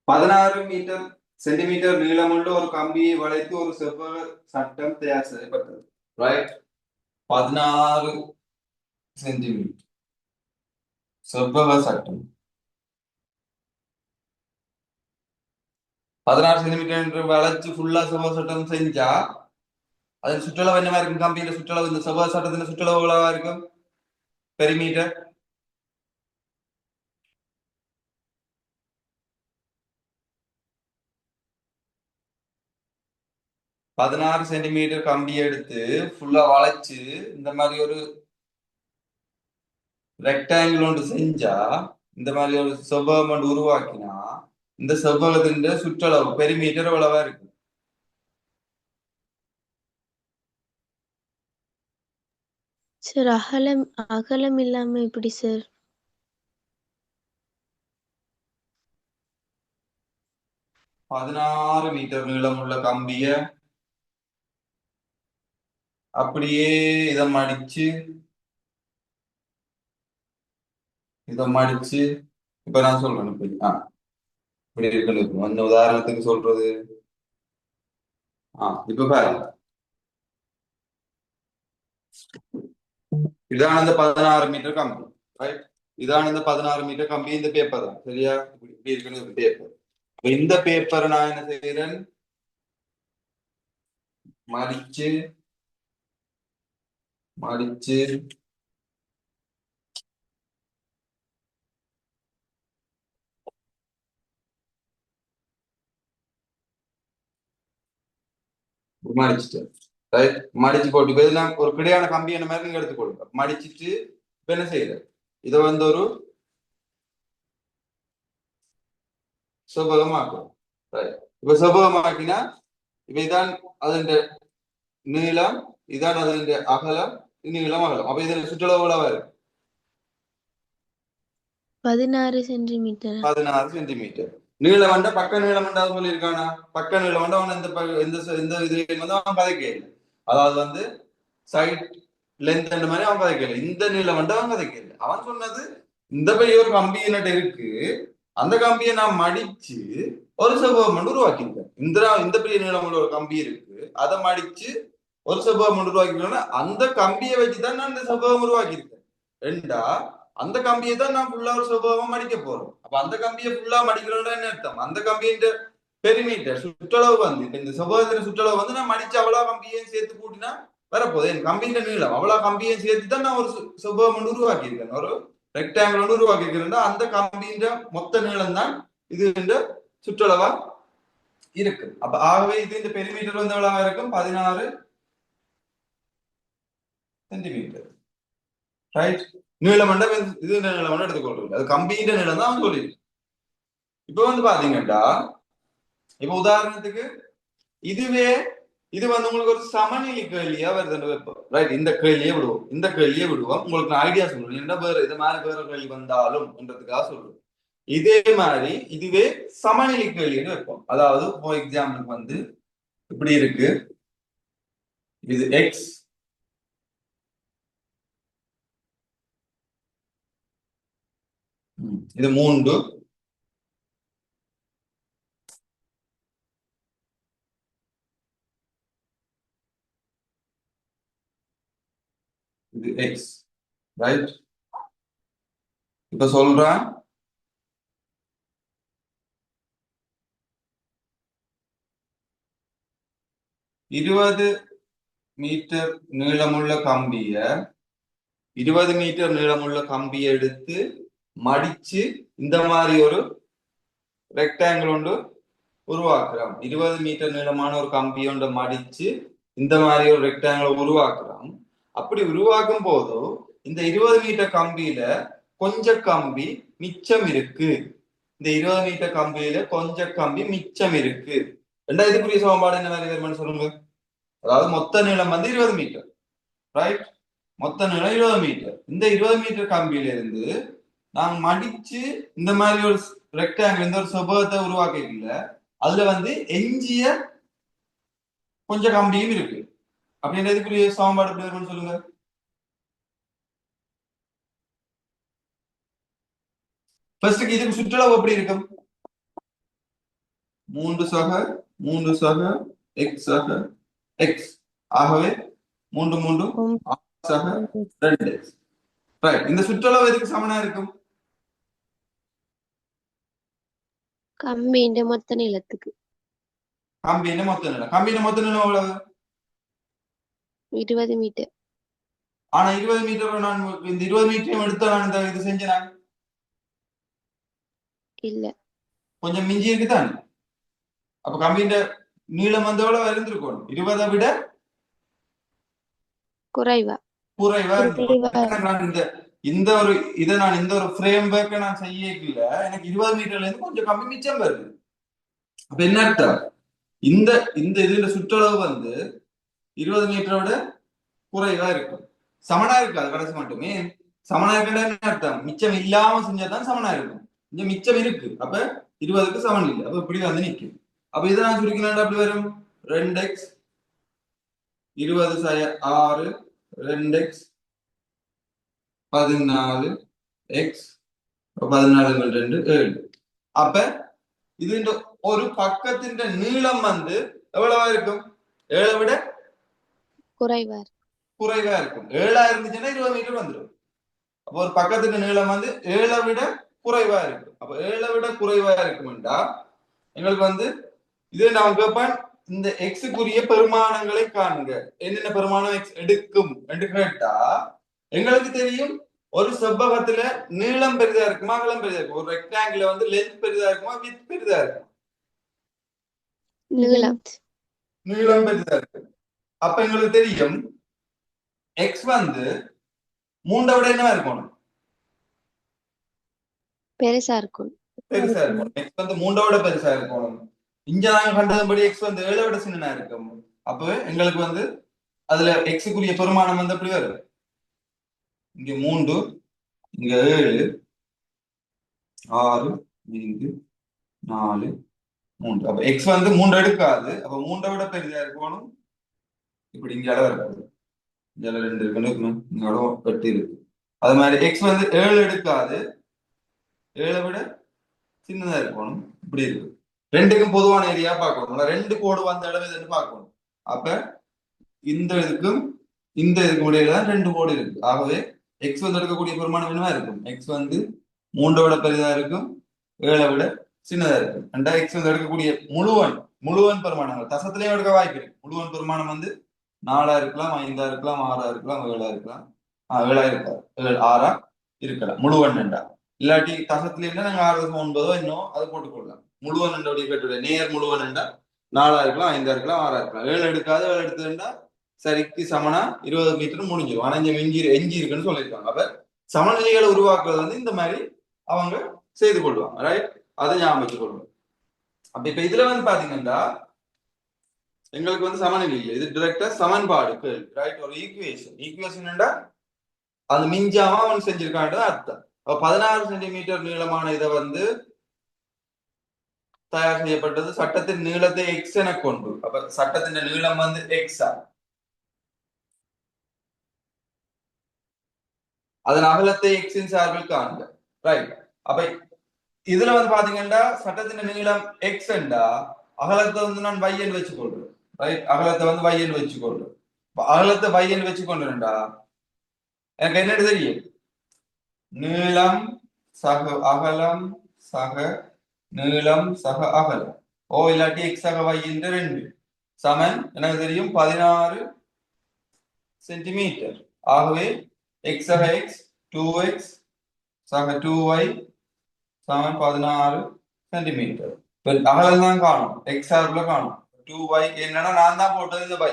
16 மீட்டர் சென்டிமீட்டர் நீளமுள்ள ஒரு கம்பியை வளைத்து ஒரு செவ்வக சட்டம் தயார் செய்யப்பட்டது. ரைட், 16 சென்டிமீட்டர் செவ்வக சட்டம். 16 சென்டிமீட்டர் என்று வளைச்சு ஃபுல்லா செவ்வக சட்டம் செஞ்சா அதன் சுற்றளவு என்னவா இருக்கும்? கம்பியின் சுற்றளவு, இந்த செவ்வக சட்டத்தின் சுற்றளவு எவ்வளவா இருக்கும்? பெரிமீட்டர். பதினாறு சென்டிமீட்டர் கம்பி எடுத்து ஃபுல்லா வளைச்சு இந்த மாதிரி ஒரு ரெக்டாங்கிள் ஒன்று செஞ்சா, இந்த மாதிரி ஒரு செவ்வகம் ஒன்று உருவாக்கினா, இந்த செவ்வகத்தின் சுற்றளவு பெரிமீட்டர் எவ்வளவா இருக்கு? சார் அகலம் அகலம் இல்லாம எப்படி சார்? 16 மீட்டர் நீளமுள்ள கம்பிய அப்படியே இதை மடிச்சு இப்ப நான் சொல்றேன். இப்படி இருக்குன்னு இருக்கும். அந்த உதாரணத்துக்கு சொல்றது, இப்ப பாருங்க, இதான இந்த 16 மீட்டர் கம்பி. ரைட், இதான இந்த 16 மீட்டர் கம்பி. இந்த பேப்பர் தான், சரியா? இப்படி இருக்குன்னு ஒரு பேப்பர். இந்த பேப்பரை நான் என்ன செய்யறேன்? மடிச்சு மடிச்சு மடிச்சுட்டேன். ரைட், மடிச்சு போட்டு இப்ப இதெல்லாம் ஒரு கிடையான கம்பி என்ன மாதிரி நீங்க எடுத்துக்கொள்ளுங்க. மடிச்சிட்டு இப்ப என்ன செய்யறேன்? இதை வந்து ஒரு செவ்வகமாக்கும். ரைட், இப்ப செவ்வகமாக்கினா இப்ப இதான் அதன் நீளம், இதான் அதன் அகலம், நீளம் அகலம். அப்ப இதன் சுற்றளவு எவ்வளவா இருக்கு? 16 சென்டிமீட்டர். 16 சென்டிமீட்டர். நீளம் வந்தா பக்க நீளம் வந்தா சொல்லியிருக்கானா? பக்க நீளம் வந்தா அவன் எந்த இதுல வந்து அவன் கதைக்கல. அதாவது வந்து சைட் லென்த் அந்த மாதிரி அவன் கதைக்கல. இந்த நீளம் வந்து அவன் கதைக்கல. அவன் சொன்னது இந்த பெரிய ஒரு கம்பி என்னட்ட இருக்கு, அந்த கம்பியை நான் மடிச்சு ஒரு செவ்வகம் மட்டும் உருவாக்கியிருக்கேன். இந்த பெரிய நீளம் உள்ள ஒரு கம்பி இருக்கு, அதை மடிச்சு ஒரு செவ்வகம் மட்டும் உருவாக்கிருக்கேன். அந்த கம்பியை வச்சுதான் நான் இந்த செவ்வகம் உருவாக்கியிருக்கேன். ரெண்டா, அந்த கம்பியை தான் நான் ஃபுல்லா ஒரு செவ்வகமா மடிக்க போறோம். அப்ப அந்த கம்பியை ஃபுல்லா மடிக்கிறோம்னா என்ன அர்த்தம்? அந்த கம்பியின் பெரிமீட்டர் சுற்றளவு வந்து இந்த செவ்வகத்தின் சுற்றளவு வந்து நான் மடிச்சு அவ்வளவு கம்பியையும் சேர்த்து கூட்டினா வரப்போகுது. என் கம்பியின் நீளம் அவ்வளவு கம்பியையும் சேர்த்து தான் நான் ஒரு செவ்வகம் ஒன்று உருவாக்கியிருக்கேன், ஒரு ரெக்டாங்கிள் ஒன்று உருவாக்கியிருக்கேன். அந்த கம்பியின் மொத்த நீளம் தான் இது இந்த சுற்றளவா இருக்கு. அப்ப ஆகவே இது இந்த பெரிமீட்டர் வந்து எவ்வளவா இருக்கும்? 16 சென்டிமீட்டர். ரைட், நீளம் இது நீளம் எடுத்துக்கொள்றது, அது கம்பியின் நீளம் தான் சொல்லி. இப்ப வந்து பாத்தீங்கன்னா, இப்ப உதாரணத்துக்கு இதுவே இது வந்து உங்களுக்கு ஒரு சமநிலை கேள்வியா வருது. ரைட், இந்த கேள்வியே விடுவோம். உங்களுக்கு நான் ஐடியா சொல்றேன், என்ன வேற இது மாதிரி வேற கேள்வி வந்தாலும் என்றதுக்காக சொல்றேன். இதே மாதிரி இதுவே சமநிலை கேள்வின்னு வைப்போம். அதாவது ஃபார் எக்ஸாம்பிளுக்கு வந்து இப்படி இருக்கு, இது எக்ஸ், இது 3, எக்ஸ், ரைட்? இப்ப சொல்றான் 20 மீட்டர் நீளமுள்ள கம்பிய 20 மீட்டர் நீளமுள்ள கம்பியை எடுத்து மடிச்சு இந்த மாதிரி ஒரு ரெக்டாங்கிள் ஒன்று உருவாக்குறோம். 20 மீட்டர் நீளமான ஒரு கம்பி ஒன்று மடிச்சு இந்த மாதிரி ஒரு ரெக்டாங்கிள் உருவாக்குறோம். அப்படி உருவாக்கும் போது இந்த 20 மீட்டர் கம்பியில கொஞ்சம் கம்பி மிச்சம் இருக்கு. இந்த 20 மீட்டர் கம்பியில கொஞ்சம் கம்பி மிச்சம் இருக்கு. இதுக்குரிய சமன்பாடு என்ன மாதிரி வருமானு சொல்லுங்க. அதாவது மொத்த நீளம் வந்து 20 மீட்டர், ரைட்? மொத்த நீளம் 20 மீட்டர். இந்த 20 மீட்டர் கம்பியில இருந்து நாங்க மடிச்சு இந்த மாதிரி ஒரு ரெக்டாங்கிள், இந்த ஒரு செவ்வகத்தை உருவாக்கல. அதுல வந்து எஞ்சிய கொஞ்சம் கம்பியும் இருக்கு. அப்படின்றதுக்குரிய சமன்பாடு எப்படி வரும்னு சொல்லுங்க. ஃபர்ஸ்ட் இதுக்கு சுற்றளவு எப்படி இருக்கும்? 3 சக 3 சக எக்ஸ் சக எக்ஸ். ஆகவே 3 3 சக 2 எக்ஸ். ரைட். இந்த சுற்றளவு எதுக்கு சமனா இருக்கும்? கம்பியின் மொத்த நீளத்துக்கு. கம்பியின் மொத்த நீளம். கம்பியின் மொத்த நீளம் எவ்வளவு? 20 மீட்டர். ஆனா 20 மீட்டர் நான் இந்த 20 மீட்டரையும் எடுத்து நான் இந்த இது செஞ்சேன். இல்ல, கொஞ்சம் மிஞ்சி இருக்குதான். அப்ப கம்பியின் நீளம் வந்து எவ்வளவு இருந்திருக்கும்? 20 விட குறைவா குறைவா இந்த இந்த ஒரு இதை நான் இந்த ஒரு ஃப்ரேம் ஒர்க்கை நான் செய்யல. எனக்கு 20 மீட்டர்ல இருந்து கொஞ்சம் கம்மி மிச்சம் வருது. அப்ப என்ன அர்த்தம்? இந்த இந்த இதுல சுற்றளவு வந்து 20 மீட்டரை விட குறைவா இருக்கும். சமனா இருக்காது கடைசி மட்டுமே. சமனா இருக்குன்னா என்ன அர்த்தம்? மிச்சம் இல்லாம செஞ்சாதான் சமனா இருக்கும். இங்க மிச்சம் இருக்கு. அப்ப 20க்கு சமன் இல்லை. அப்ப இப்படி வந்து நிற்கும். அப்ப இதை நான் சுருக்கினா அப்படி வரும் 2x 20 6 2x 14 x 14 2 7. அப்ப இது ஒரு பக்கத்தின் நீளம் வந்து எவ்வளவா இருக்கும்? 7 விட குறைவா இருக்கும். 7 இருந்துச்சுன்னா 20 மீட்டர் வந்துடும். அப்ப ஒரு பக்கத்தின் நீளம் வந்து 7 விட குறைவா இருக்கும். அப்ப 7 விட குறைவா இருக்கும்டா எங்களுக்கு வந்து இது நான் கேட்பேன், இந்த எக்ஸுக்குரிய பெருமானங்களை காண்க. என்னென்ன பெருமானம் எக்ஸ் எடுக்கும் என்று கேட்டா எங்களுக்கு தெரியும். ஒரு செவ்வகத்துல நீளம் பெரிதா இருக்குமா அகலம் பெரிதா இருக்கும்? ஒரு ரெக்டாங்கிள் வந்து லென்த் பெரிதா இருக்குமா வித் பெரிதா இருக்கும்? நீளம் பெரிதா இருக்கு. அப்ப எங்களுக்கு தெரியும் எக்ஸ் வந்து 3 விட என்னவா இருக்கணும்? பெருசா இருக்கும். பெருசா இருக்கும். எக்ஸ் வந்து 3 விட பெருசா இருக்கணும். இங்க நாங்க கண்டதுபடி எக்ஸ் வந்து 7 விட சின்னதா இருக்கும். அப்ப எங்களுக்கு வந்து அதுல எக்ஸுக்குரிய பெருமானம் வந்து எப்படி வரும்? இங்க 3, இங்க 7, 6, 5, 4, 3. அப்ப எக்ஸ் வந்து 3 எடுக்காது. அப்ப 3 விட பெரிதா இருக்கணும். இப்படி இங்க அளவு இருக்காது. இங்க 2 இருக்கணும். இங்க அளவு 8 இருக்கு. அது மாதிரி எக்ஸ் வந்து 7 எடுக்காது. 7 விட சின்னதா இருக்கணும். இப்படி இருக்கு. ரெண்டுக்கும் பொதுவான ஏரியா பார்க்கணும். 2 கோடு வந்த அளவு இதுன்னு பார்க்கணும். அப்ப இந்த இதுக்கும் இந்த இதுக்கும் இடையில தான் 2 கோடு இருக்கு. ஆகவே எக்ஸ் வந்து எடுக்கக்கூடிய பெருமானம் என்னவா இருக்கும்? எக்ஸ் வந்து 3 விட பெரிதா இருக்கும், 7 விட சின்னதா இருக்கும். ரெண்டா எக்ஸ் வந்து எடுக்கக்கூடிய முழுவன் பெருமானங்கள் தசத்திலையும் எடுக்க வாய்ப்பு இருக்கு. முழுவன் பெருமானம் வந்து 4 இருக்கலாம், 5 இருக்கலாம், 6 இருக்கலாம், 7 இருக்கலாம். 7 இருக்காது, 6 இருக்கலாம். முழுவன் ரெண்டா இல்லாட்டி தசத்துல இருந்தா நாங்க 6.9 இன்னும் அதை போட்டுக்கொள்ளலாம். முழுவன் ரெண்டோடைய கேட்டு நேர் முழுவன் ரெண்டா 4 இருக்கலாம், 5 இருக்கலாம், 6 இருக்கலாம். 7 எடுக்காது. 7 எடுத்துட்டா சரிக்கு சமனா 20 மீட்டர் முடிஞ்சிடும். ஆனா இங்க எஞ்சி இருக்குன்னு சொல்லியிருக்காங்க. அப்ப சமநிலைகளை உருவாக்குறது வந்து இந்த மாதிரி அவங்க செய்து கொள்வாங்க, ரைட்? அதை ஞாபகம் வச்சு கொள்வோம். அப்ப இப்ப இதுல வந்து பாத்தீங்கன்னா எங்களுக்கு வந்து சமநிலை இல்லை. இது டிரெக்டா சமன்பாடு கேள்வி, ரைட்? ஒரு ஈக்குவேஷன் அது மிஞ்சாம அவன் செஞ்சிருக்கான்றது அர்த்தம். 16 சென்டிமீட்டர் நீளமான இதை வந்து தயார் செய்யப்பட்டது. சட்டத்தின் நீளத்தை எக்ஸ் என கொண்டு. அப்ப சட்டத்தின் நீளம் வந்து எக்ஸா, அதன் அகலத்தை எக்ஸின் சார்பில் காண்க, ரைட்? அப்ப இதுல வந்து பாத்தீங்கன்னா சட்டத்தின் நீளம் எக்ஸ் என்றா அகலத்தை வந்து நான் வையன் வச்சுக்கொள்றேன், ரைட்? அகலத்தை வந்து வையன் வச்சுக்கொள்றேன். அகலத்தை வையன் வச்சுக்கொண்டா எனக்கு என்னன்னு தெரியும், நீளம் சக அகலம் சக நீளம் சக அகலம் ஓ இல்லாட்டி எக்ஸ் சக y என்ற 2 சமன் எனக்கு தெரியும் 16 சென்டிமீட்டர். ஆகவே எக்ஸ் சக எக்ஸ் 2x சக 2y சமன் 16 சென்டிமீட்டர். அகலம் தான் காணும், எக்ஸ் சார்புல காணும். 2y என்னன்னா நான் தான் போட்டது இந்த பை.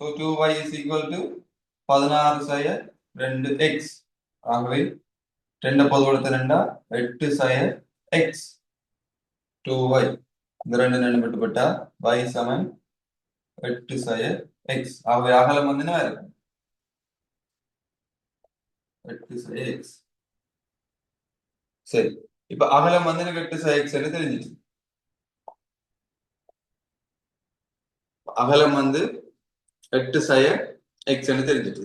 So 2y is equal to 16 சய 2x. ஆகவே 2 பொதுவெடுத்த 2 8 சய x 2y இந்த 2 விட்டுப்பட்டா y சமன் 8 சய x. ஆகவே அகலம் வந்து என்ன இருக்கும், 8 சய x. சரி, இப்ப அகலம் வந்து எனக்கு 8 சய x தெரிஞ்சிச்சு. அகலம் வந்து 8 சய x தெரிஞ்சிட்டு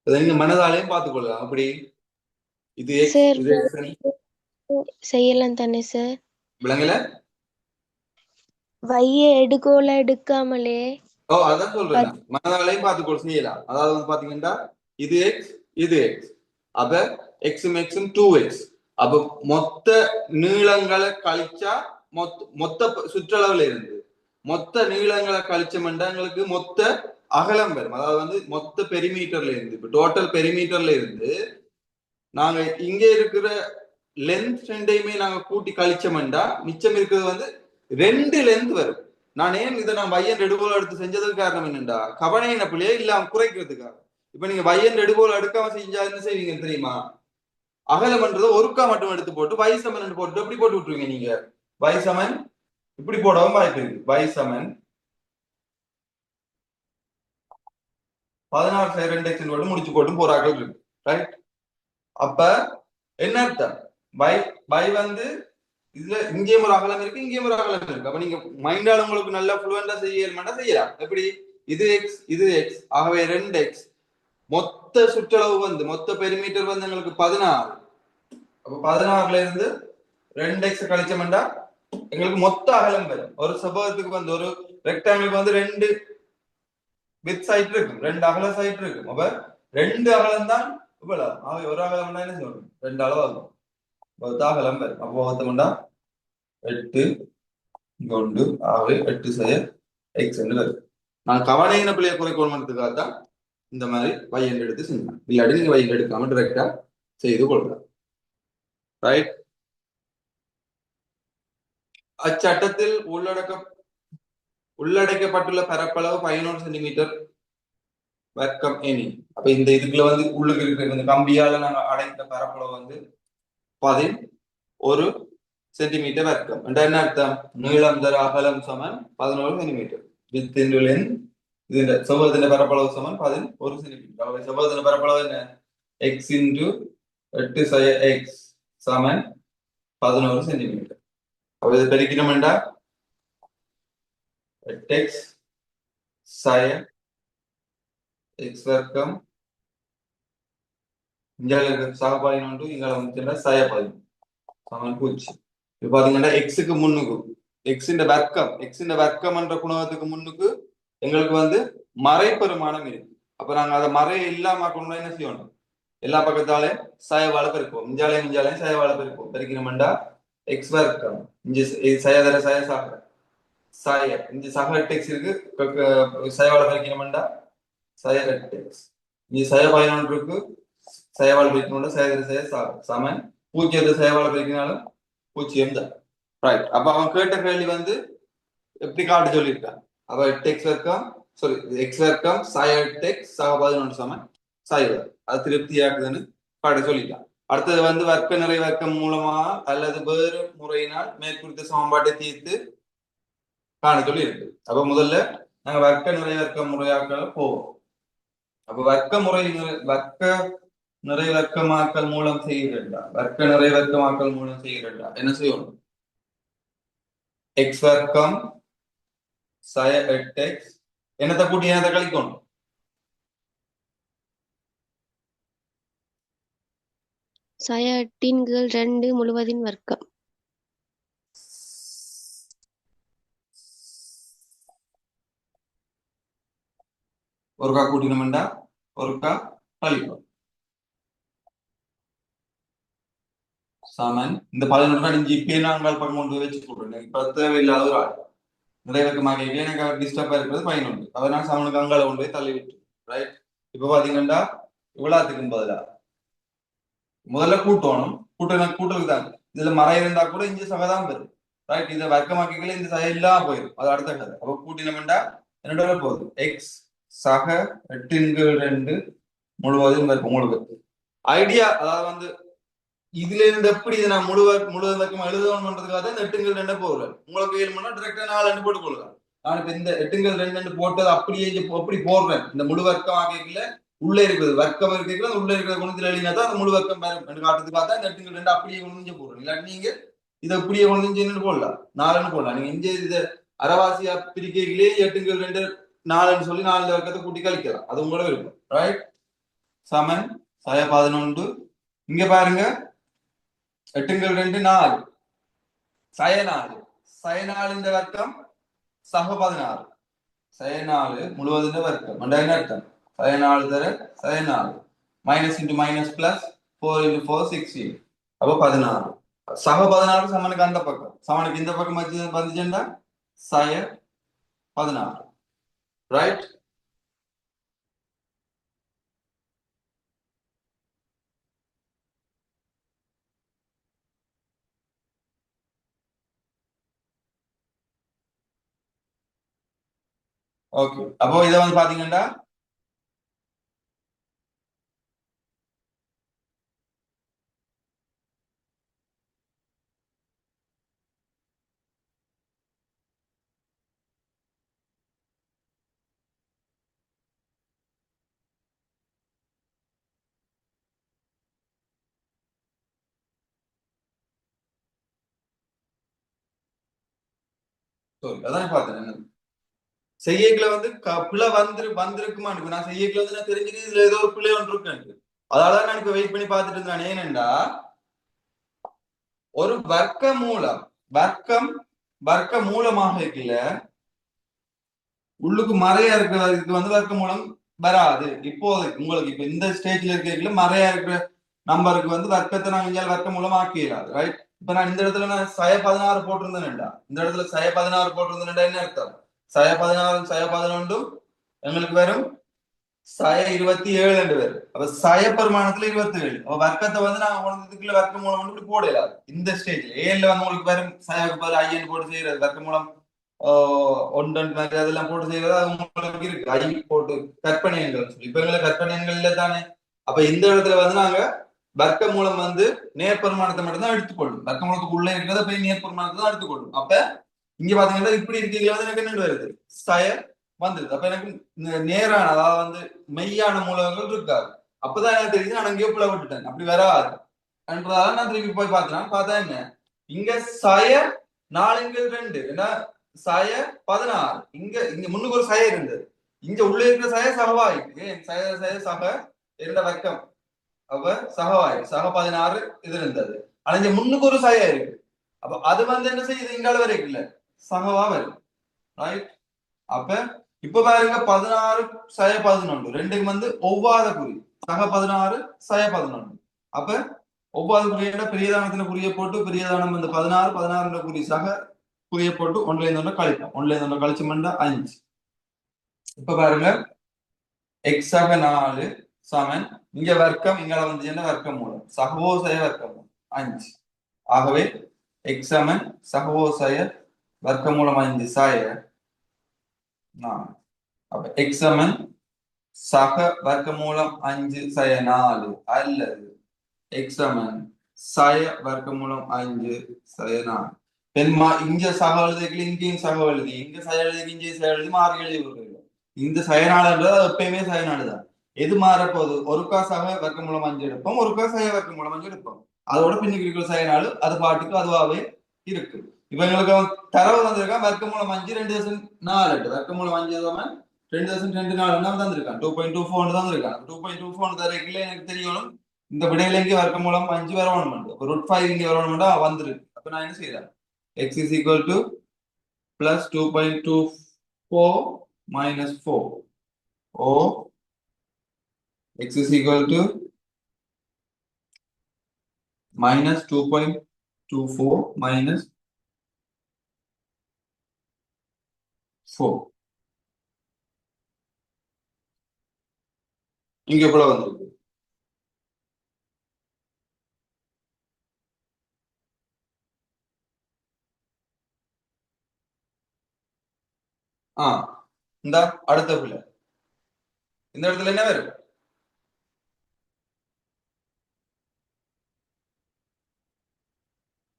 நீங்க மனதாலையும் பார்த்துக்கொள்ளலாம். அப்படி இது எக்ஸ் சார் இது எக்ஸ் செய்யலாம் தானே சார்? விளங்கல? வைய எடுக்கோல எடுக்காமலே ஓ அதான் சொல்றேன், மனதாலையும் பார்த்துக்கொள்ள செய்யலாம். அதாவது வந்து பாத்தீங்கன்னா இது எக்ஸ் இது எக்ஸ், அப்ப எக்ஸும் எக்ஸும் 2x. அப்ப மொத்த நீளங்களை கழிச்சா மொத்த சுற்றளவுல இருந்து மொத்த நீளங்களை கழிச்சோம்னா எங்களுக்கு மொத்த அகலம் வரும். அதாவது வந்து மொத்த பெரிமீட்டர்ல இருந்து, இப்ப டோட்டல் பெரிமீட்டர்ல இருந்து நாங்க இங்க இருக்கிற லென்த் ரெண்டையுமே நாங்க கூட்டி கழிச்சோம்டா மிச்சம் இருக்கிறது வந்து 2 லென்த் வரும். நான் ஏன் இதை நான் வையன் எடுகோல் எடுத்து செஞ்சதுக்கு காரணம் என்னண்டா, கவனையின பிள்ளையே இல்லாம குறைக்கிறதுக்காக. இப்ப நீங்க வையன் எடுகோல் எடுக்காம செஞ்சா என்ன செய்வீங்க தெரியுமா, அகலம்ன்றதை ஒருக்கா மட்டும் எடுத்து போட்டு வை சமன் போட்டு எப்படி போட்டு விட்டுருவீங்க நீங்க. வை சமன் இப்படி போடவும் வாய்ப்பு இருக்கு. வை சமன் 16 2x போட்டு முடிச்சு போட்டு போறாக்கள் இருக்கு. ரைட்? அப்ப என்ன அர்த்தம், பை பை வந்து இதுல இங்கேயும் ஒரு அகலம் இருக்கு இங்கேயும் ஒரு அகலம் இருக்கு. அப்ப நீங்க மைண்டால உங்களுக்கு நல்லா ஃப்ளூவெண்டா செய்யலாம். எப்படி, இது எக்ஸ் இது எக்ஸ், ஆகவே 2x மொத்த சுற்றளவு வந்து மொத்த பெரிமீட்டர் வந்து எங்களுக்கு 16. அப்ப 16ல இருந்து 2x கழிச்சோம்னா எங்களுக்கு மொத்த அகலம் வரும். ஒரு செவ்வகத்துக்கு வந்து ஒரு ரெக்டாங்கிளுக்கு வந்து 2 வித் சைட் இருக்கும், 2 அகல சைட் இருக்கும். அப்ப 2 அகலம் தான் இவ்வளவு. ஒரு அகலம் என்ன சொல்லணும், 2 அளவாகும் அகலம் வரும். அப்போ பார்த்தோம்னா 8 கொண்டு ஆகவே 8 செய்ய எக்ஸ் என்று வரும். நான் கவனையின பிள்ளைய குறைக்கணுன்றதுக்காக தான் இந்த மாதிரி வையன் எடுத்து செஞ்சேன். இல்லாட்டி நீங்க வையன் எடுக்காம டிரெக்டா செய்து கொள்ளலாம். ரைட்? அச்சட்டத்தில் உள்ளடக்கப்பட்டுள்ள பரப்பளவு 11 சென்டிமீட்டர் வர்க்கம் எனி. அப்ப இந்த இதுக்குள்ள வந்து உள்ளுக்கு இருக்கிற இந்த கம்பியால நாங்க அடைத்த பரப்பளவு வந்து 11 சென்டிமீட்டர் வர்க்கம். என்ன அர்த்தம், நீளம் தர அகலம் சமன் 11 சென்டிமீட்டர். வித் இன்டு லென்த் ഇതിന്റെ സെവ്വത്തിന്റെ പരപ്പളവ് സമം 11 സെന്റിമീറ്റർ. അപ്പോൾ സെവ്വത്തിന്റെ പരപ്പളവ് തന്നെ x ഇൻറ്റു 8 സയ x സമൻ 11 സെന്റിമീറ്റർ. അപ്പോൾ ഇത് പെരിക്കണം വേണ്ട 8x സയ x വർക്കം இங்கே சக 11 இங்கே வந்து சய 11 சமன் 0. இப்போ பாத்தீங்கன்னா எக்ஸுக்கு முன்னுக்கு எக்ஸின் வர்க்கம் என்ற குணகத்துக்கு முன்னுக்கு எங்களுக்கு வந்து மறைப்பெருமானம் இருக்கு. அப்ப நாங்க அதை மறைய இல்லாம கொண்டு என்ன செய்யணும், எல்லா பக்கத்தாலே சயவாள பெருப்போம், இஞ்சாலையும் சயவாள பெருப்போம். பெருக்கணும்டா எக்ஸ் வர்க்கம் இஞ்சி சயதர சய சக சய இஞ்சி சக 8x இருக்கு, சயவாள பெருக்கணும்டா சய 8x. இஞ்சி சய 11 இருக்கு, சயவாள பெருக்கணும்டா சயதர சய சமன் 0 சயவாள பெருக்கினாலும் 0 தான். ரைட்? அப்ப அவன் கேட்ட கேள்வி வந்து எப்படி காட்டு சொல்லியிருக்கான். அப்ப 8x வர்க்கம் x வர்க்கம் sin 8x சக 11 சமன் sin. அது திருப்தியாக்குதுன்னு காட்ட சொல்லிட்டான். அடுத்தது வந்து வர்க்க நிறை வர்க்கம் மூலமா அல்லது வேறு முறையினால் மேற்குறித்த சமன்பாட்டை தீர்த்து காண சொல்லி இருக்கு. அப்ப முதல்ல நாங்க வர்க்க நிறை வர்க்க முறையாக்கள் போவோம். அப்ப வர்க்க நிறை வர்க்கமாக்கல் மூலம் செய்கிறா, வர்க்க நிறை வர்க்கமாக்கல் மூலம் செய்கிறா என்ன செய்யணும், x வர்க்கம் சய 8x என்னத்தை கூட்டி என்னத்தை கழிக்கணும், சய 8 முழுவதின் வர்க்கம். ஒருக்கா கூட்டினோம்டா ஒருக்கா கழிப்போம். சமன் இந்த 11 இஞ்சி இப்பயே நாங்கள் பக்கம் கொண்டு வச்சு போடுறேன். இப்ப தேவையில்லாத ஒரு ஆள் நிறைவேற்றமாக எனக்கு அவர் டிஸ்டர்பா இருக்கிறது 11. அதனால சமனுக்கு அங்கால கொண்டு போய் தள்ளி விட்டு ரைட். இப்ப பாத்தீங்கன்னா இவ்வளவுக்கும் பதிலா முதல்ல கூட்டணும். கூட்டலுக்கு தான் இதுல மறை இருந்தா கூட இஞ்சி சகதான் வரும் ரைட். இதை வர்க்கமாக்கிக்கல இந்த சக இல்லாம போயிடும். அது அடுத்த கதை. அப்ப கூட்டினோம்டா என்னோட போகுது எக்ஸ் சக 8/2 முழுவதும் உங்களுக்கு ஐடியா. அதாவது வந்து இதுல இருந்து எப்படி இதை நான் முழுவதற்கும் எழுதணும்ன்றதுக்காக தான் இந்த 8/2 போடுறேன். உங்களுக்கு வேணும்னா டிரெக்டா 4 போட்டு கொள்ளுங்க. நான் இப்ப இந்த 8/2 போட்டது அப்படியே அப்படி போடுறேன். இந்த முழு வர்க்கம் ஆகையில உள்ள இருக்குது வர்க்கம் இருக்கிறது உள்ள இருக்கிற குணத்துல எழுதினா தான் அந்த முழு வர்க்கம் காட்டுறதுக்கு பார்த்தா இந்த 8/2 அப்படியே கொண்டு போடுறேன். இல்லாட்டி நீங்க இதை இப்படியே கொண்டு போடலாம் 4 போடலாம். நீங்க இங்க இதை அரைவாசியா பிரிக்கையிலே 8/2 4 சொல்லி 4 வர்க்கத்தை கூட்டி கழிக்கலாம். அது உங்களோட இருக்கும் ரைட். சமன் சய 11. இங்க பாருங்க 8/2 4 சய 4 சய 4 இந்த வர்க்கம் சக 16 சய 4 முழுவதும் வர்க்கம் என்ன அர்த்தம் சய 4 தர சய 4 minus into minus plus 4 into 4 16. அப்போ 16 சக 16 சமனுக்கு அந்த பக்கம் சமனுக்கு இந்த பக்கம் வந்துச்சுன்னா சய 16 ரைட். ஓகே அப்போ இதை வந்து பாத்தீங்கன்னா அதான் பார்த்தேன் செய்யக்குள்ள வந்து பிள்ளை வந்திருக்குமா நான் செய்யக்குள்ள வந்து நான் தெரிஞ்சுட்டு இதுல ஏதோ ஒரு பிள்ளை ஒன்று இருக்கு. அதாலதான் நான் இப்ப வெயிட் பண்ணி பார்த்துட்டு இருந்தேன். ஏனென்றா ஒரு வர்க்க மூலம் வர்க்க மூலமாக இருக்குல்ல உள்ளுக்கு மறையா இருக்கிறதுக்கு வந்து வர்க்க மூலம் வராது. இப்போது உங்களுக்கு இப்ப இந்த ஸ்டேஜ்ல இருக்கிற மறையா இருக்கிற நம்பருக்கு வந்து வர்க்கத்தை நான் இங்கே வர்க்க மூலம் ஆக்கிடாது ரைட். இப்ப நான் இந்த இடத்துல நான் சய 16 போட்டிருந்தேன்டா. இந்த இடத்துல சய 16 போட்டிருந்தேன்டா என்ன அர்த்தம் சய 16 சய 11 எங்களுக்கு வரும் சய 27 என்று வரும். அப்ப சய பெருமானத்துல 27. அப்ப வர்க்கத்தை வந்து நான் உணர்ந்ததுக்குள்ள வர்க்க மூலம் வந்து இப்படி போடலாது. இந்த ஸ்டேஜ்ல ஏல வந்து உங்களுக்கு வரும் சயக்கு பதில் ஐயன் போட்டு செய்யறது வர்க்க மூலம் ஒன்றன் அதெல்லாம் போட்டு செய்யறது அது உங்களுக்கு இருக்கு. ஐ போட்டு கற்பனை எண்கள் இப்ப எங்களை கற்பனை எண்கள் இல்ல தானே. அப்ப இந்த இடத்துல வந்து நாங்க வர்க்க மூலம் வந்து நேர்பெருமானத்தை மட்டும்தான் எடுத்துக்கொள்ளும். வர்க்க மூலத்துக்கு உள்ள இருக்கிறத போய் நேர்பெருமானத்தை தான் எடுத்துக்கொள்ளும். அப்ப இங்க பாத்தீங்கன்னா இப்படி இருக்கீங்களா வந்து எனக்கு என்ன வருது சய வந்துருது. அப்ப எனக்கு நேரான அதாவது வந்து மெய்யான மூலங்கள் இருக்காது. அப்பதான் எனக்கு தெரியுது நான் எங்கேயோ புள்ள விட்டுட்டேன் அப்படி வராது என்றதால நான் திருப்பி போய் பார்த்தேன். பார்த்தா என்ன இங்க சய 4/2 ஏன்னா சய 16 இங்க முன்னுக்கு ஒரு சய இருந்தது. இங்க உள்ள இருக்கிற சய சகவாயிட்டு சய சய சக இருந்த வர்க்கம் அப்ப சகவாய் சக 16 இது இருந்தது. ஆனா இங்க முன்னுக்கு ஒரு சய இருக்கு. அப்ப அது வந்து என்ன செய்யுது இங்கால வரைக்கும் இல்ல சகவா வரும் ரைட். அப்ப இப்ப பாருங்க 16 சய 11 ரெண்டுக்கு வந்து ஒவ்வாத குறி சக 16 சய 11. அப்ப ஒவ்வாத குறியோட பெரியதானத்துல குறிய போட்டு பெரியதானம் வந்து 16 குறி சக குறிய போட்டு ஒன்றுல இருந்து கழிப்போம். ஒன்றுல இருந்து கழிச்சோம்னா 5. இப்ப பாருங்க எக்ஸ் சக 4 சமன் இங்க வர்க்கம் இங்க வந்து என்ன வர்க்கம் மூலம் சகவோசய வர்க்கம் மூலம் 5. ஆகவே எக்ஸ் சமன் சகவோசய வர்க்க மூலம் 5 சய 4. அப்ப எக்ஸ் சமன் சக வர்க்க மூலம் 5 சய 4 அல்லது எக்ஸ் சமன் சய வர்க்க மூலம் 5 சய 4. பெண்மா இங்க சக எழுதிக்கல இங்கேயும் சக எழுதி இங்க சய எழுதி இங்கேயும் சய எழுதி மாறி எழுதி கொடுக்குறீங்க. இந்த சய 4 எப்பயுமே சய 4 தான். எது மாறப்போகுது ஒருக்கா சக வர்க்க மூலம் 5 எடுப்போம் ஒருக்கா சய வர்க்க மூலம் 5 எடுப்போம். அதோட பின்னுக்கு இருக்கிற சய 4 அது பாட்டுக்கு அதுவாவே இருக்கு. இப்ப எங்களுக்கு தரவு வந்திருக்கா வர்க்க மூலம் 5 2/4 வர்க்க மூலம் 5 2/24 தந்திருக்கான் 2.24 தான் இருக்கான். 2.24 தரக்குள்ள எனக்கு தெரியணும் இந்த விடையில இங்கே வர்க்க மூலம் 5 வரணும். √5 இங்கே வரணும்டா வந்துருக்கு. அப்ப நான் என்ன செய்யறேன் x is equal to plus 2.24 minus 4 O x is equal to minus 2.24 minus 4. இங்க எவ்வளவு வந்திருக்கு? இந்த அடுத்த பிள்ளை இந்த இடத்துல என்ன வரும்?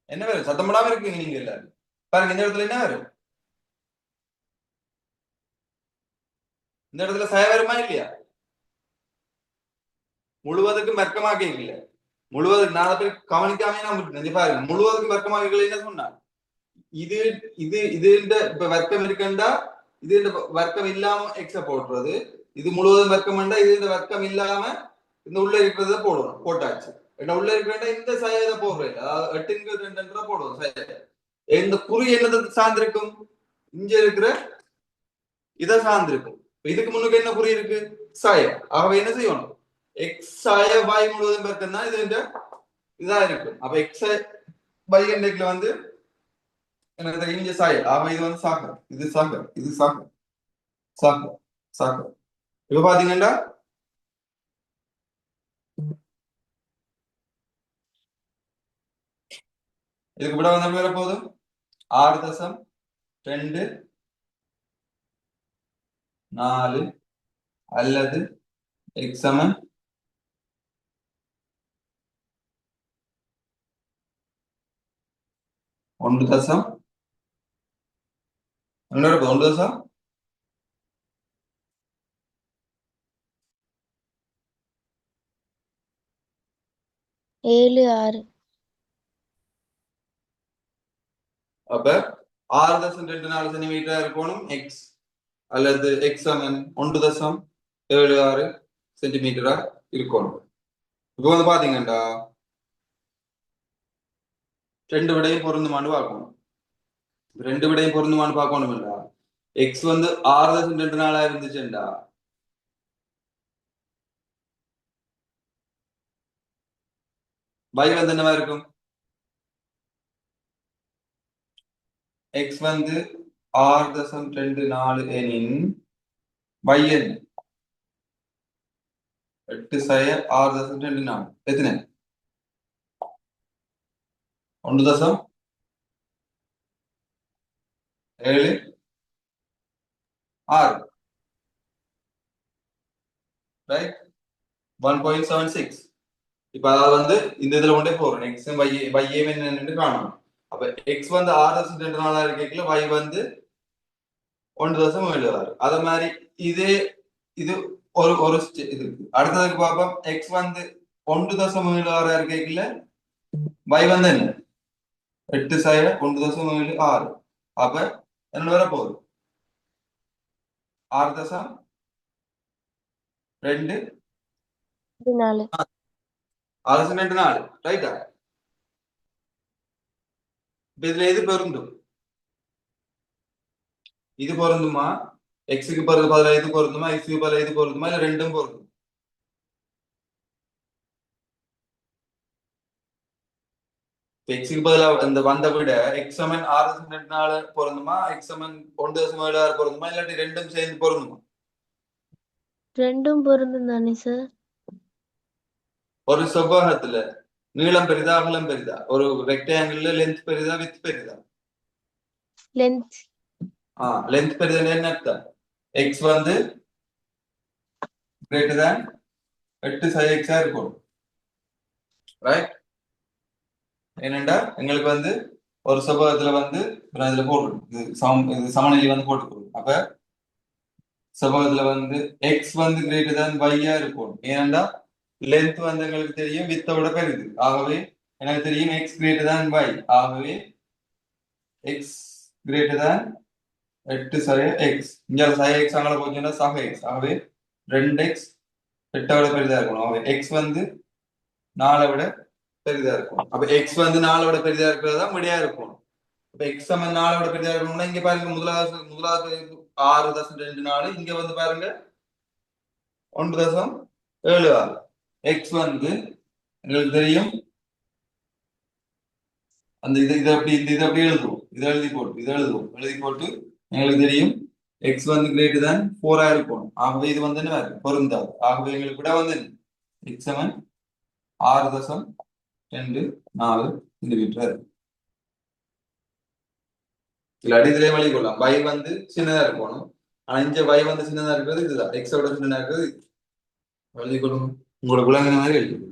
என்ன வரும்? சத்தம் போடாம இருக்கீங்க நீங்க எல்லாரும். பாருங்க இந்த இடத்துல என்ன வரும்? இந்த இடத்துல சய வருமா இல்லையா? முழுவதுக்கும் வர்க்கமாக இல்ல. முழுவதுக்கு நான் போய் கவனிக்காம நான் விட்டுட்டேன். பாருங்க முழுவதுக்கும் வர்க்கமாக என்ன சொன்னா இது இது இது இப்ப வர்க்கம் இருக்குண்டா இது இந்த வர்க்கம் இல்லாம எக்ஸ போடுறது, இது முழுவதும் வர்க்கம் வேண்டா இது இந்த வர்க்கம் இல்லாம இந்த உள்ள இருக்கிறத போடுவோம். போட்டாச்சு. ஏன்னா உள்ள இருக்கிற இந்த சயத போடுறேன், அதாவது 8 போடுவோம் சய. இந்த குறி என்னது சார்ந்திருக்கும்? இங்க இருக்கிற இதை சார்ந்திருக்கும். இதுக்கு முன்னுக்கு என்ன குறி இருக்கு? சாய. ஆகவே என்ன செய்யணும்? எக்ஸ் சாய வாய் முழுவதும் வர்க்கம் தான் இது இதா இருக்கு. அப்ப எக்ஸ் வாய் இன்டெக்ல வந்து எனக்கு தெரிஞ்ச சாய. ஆகவே இது வந்து சாக, இது சாக, இது சாக, சாக, சாக. இப்ப பாத்தீங்கன்னா இதுக்கு விட வந்து வர போதும் 6.24 அல்லது x சமன் 1 7 6 அப்ப 6.24 சென்டிமீட்டர் இருக்கணும் எக்ஸ், அல்லது எக்ஸ் சமன் 1.76 சென்டிமீட்டரா இருக்கணும். இப்ப வந்து பாத்தீங்கன்னா ரெண்டு விடையும் பொருந்துமான்னு பார்க்கணும். ரெண்டு விடையும் பொருந்துமான்னு பார்க்கணும்டா. எக்ஸ் வந்து 6.24 இருந்துச்சுண்டா y வந்து என்னவா இருக்கும்? எக்ஸ் வந்து 6.24 எனின் y என்ன? 8 சய 6.24 எத்தனை? 1.76 ரைட். 1.76. இப்ப அதாவது வந்து இந்த இதுல கொண்டே போறோம். எக்ஸ் y என்னன்னு காணணும். அப்ப எக்ஸ் வந்து 6.24 இருக்கல, y வந்து 1.76. அத மாதிரி இதே இது ஒரு ஒரு இது அடுத்ததுக்கு பார்ப்போம். எக்ஸ் வந்து 1.76 இருக்கல, y வந்து என்ன? 8 சய 1.76. அப்ப என்ன வர போகுது? 6.2 6.24 ரைட்டா? இதுல எது பொருந்தும்? இது பொருந்துமா? எக்ஸுக்கு பதிலா இது பொருந்துமா? எக்ஸுக்கு பதிலா இது பொருந்துமா? இல்ல ரெண்டும் பொருந்தும்? எக்ஸுக்கு பதிலா இந்த வந்த விட எக்ஸ் சமன் 6.24 பொருந்துமா? எக்ஸ் சமன் 1.76 பொருந்துமா? இல்லாட்டி ரெண்டும் சேர்ந்து பொருந்துமா? ரெண்டும் பொருந்தும் தானே சார்? ஒரு செவ்வகத்துல நீளம் பெரிதா அகலம் பெரிதா? ஒரு ரெக்டாங்கிள் லென்த் பெரிதா வித் பெரிதா? லென்த். லென்த் பெரிதா என்ன அர்த்தம்? எக்ஸ் வந்து கிரேட்டர் தேன் 8 சை எக்ஸா இருக்கும் ரைட். ஏனெண்டா எங்களுக்கு வந்து ஒரு செவ்வகத்துல வந்து இதுல போட்டு இது சமநிலை வந்து போட்டுக்கணும். அப்ப செவ்வகத்துல வந்து எக்ஸ் வந்து கிரேட்டர் தேன் வையா இருக்கும். ஏனெண்டா லென்த் வந்து எங்களுக்கு தெரியும் வித்தோட பெரிது. ஆகவே எனக்கு தெரியும் எக்ஸ் கிரேட்டர் தேன் வை. ஆகவே எக்ஸ் கிரேட்டர் தேன் 8 சய எக்ஸ். இங்க சய எக்ஸ் அங்கே போச்சுன்னா சக எக்ஸ். ஆகவே 2x 8 விட பெரிதா இருக்கணும். ஆகவே எக்ஸ் வந்து 4 விட பெரிதா இருக்கும். அப்ப எக்ஸ் வந்து 4 விட பெரிதா இருக்கிறதா முடியா இருக்கும். இப்ப எக்ஸ் சமன் 4 விட பெரிதா இருக்கணும்னா இங்க பாருங்க முதலாவது 6.24. இங்க வந்து பாருங்க 1.76 எக்ஸ் வந்து எங்களுக்கு தெரியும் அந்த இதை அப்படி இதை அப்படி எழுதுவோம், இதை எழுதி போட்டு எங்களுக்கு தெரியும் எக்ஸ் வந்து கிரேட்டர் தான் 4 இருக்கும். ஆகவே இது வந்து என்ன பொருந்தாது. ஆகவே எங்களுக்கு விட வந்து எக்ஸ் சமன் 6.24 சென்டிமீட்டர். இல்லாட்டி இதுலயே வழி கொள்ளலாம். y வந்து சின்னதா இருக்கணும். ஆனா இங்க y வந்து சின்னதா இருக்கிறது இதுதான், எக்ஸோட சின்னதா இருக்கிறது எழுதி கொள்ளுங்க. உங்களுக்கு விளங்குற மாதிரி எழுதி கொள்ளுங்க.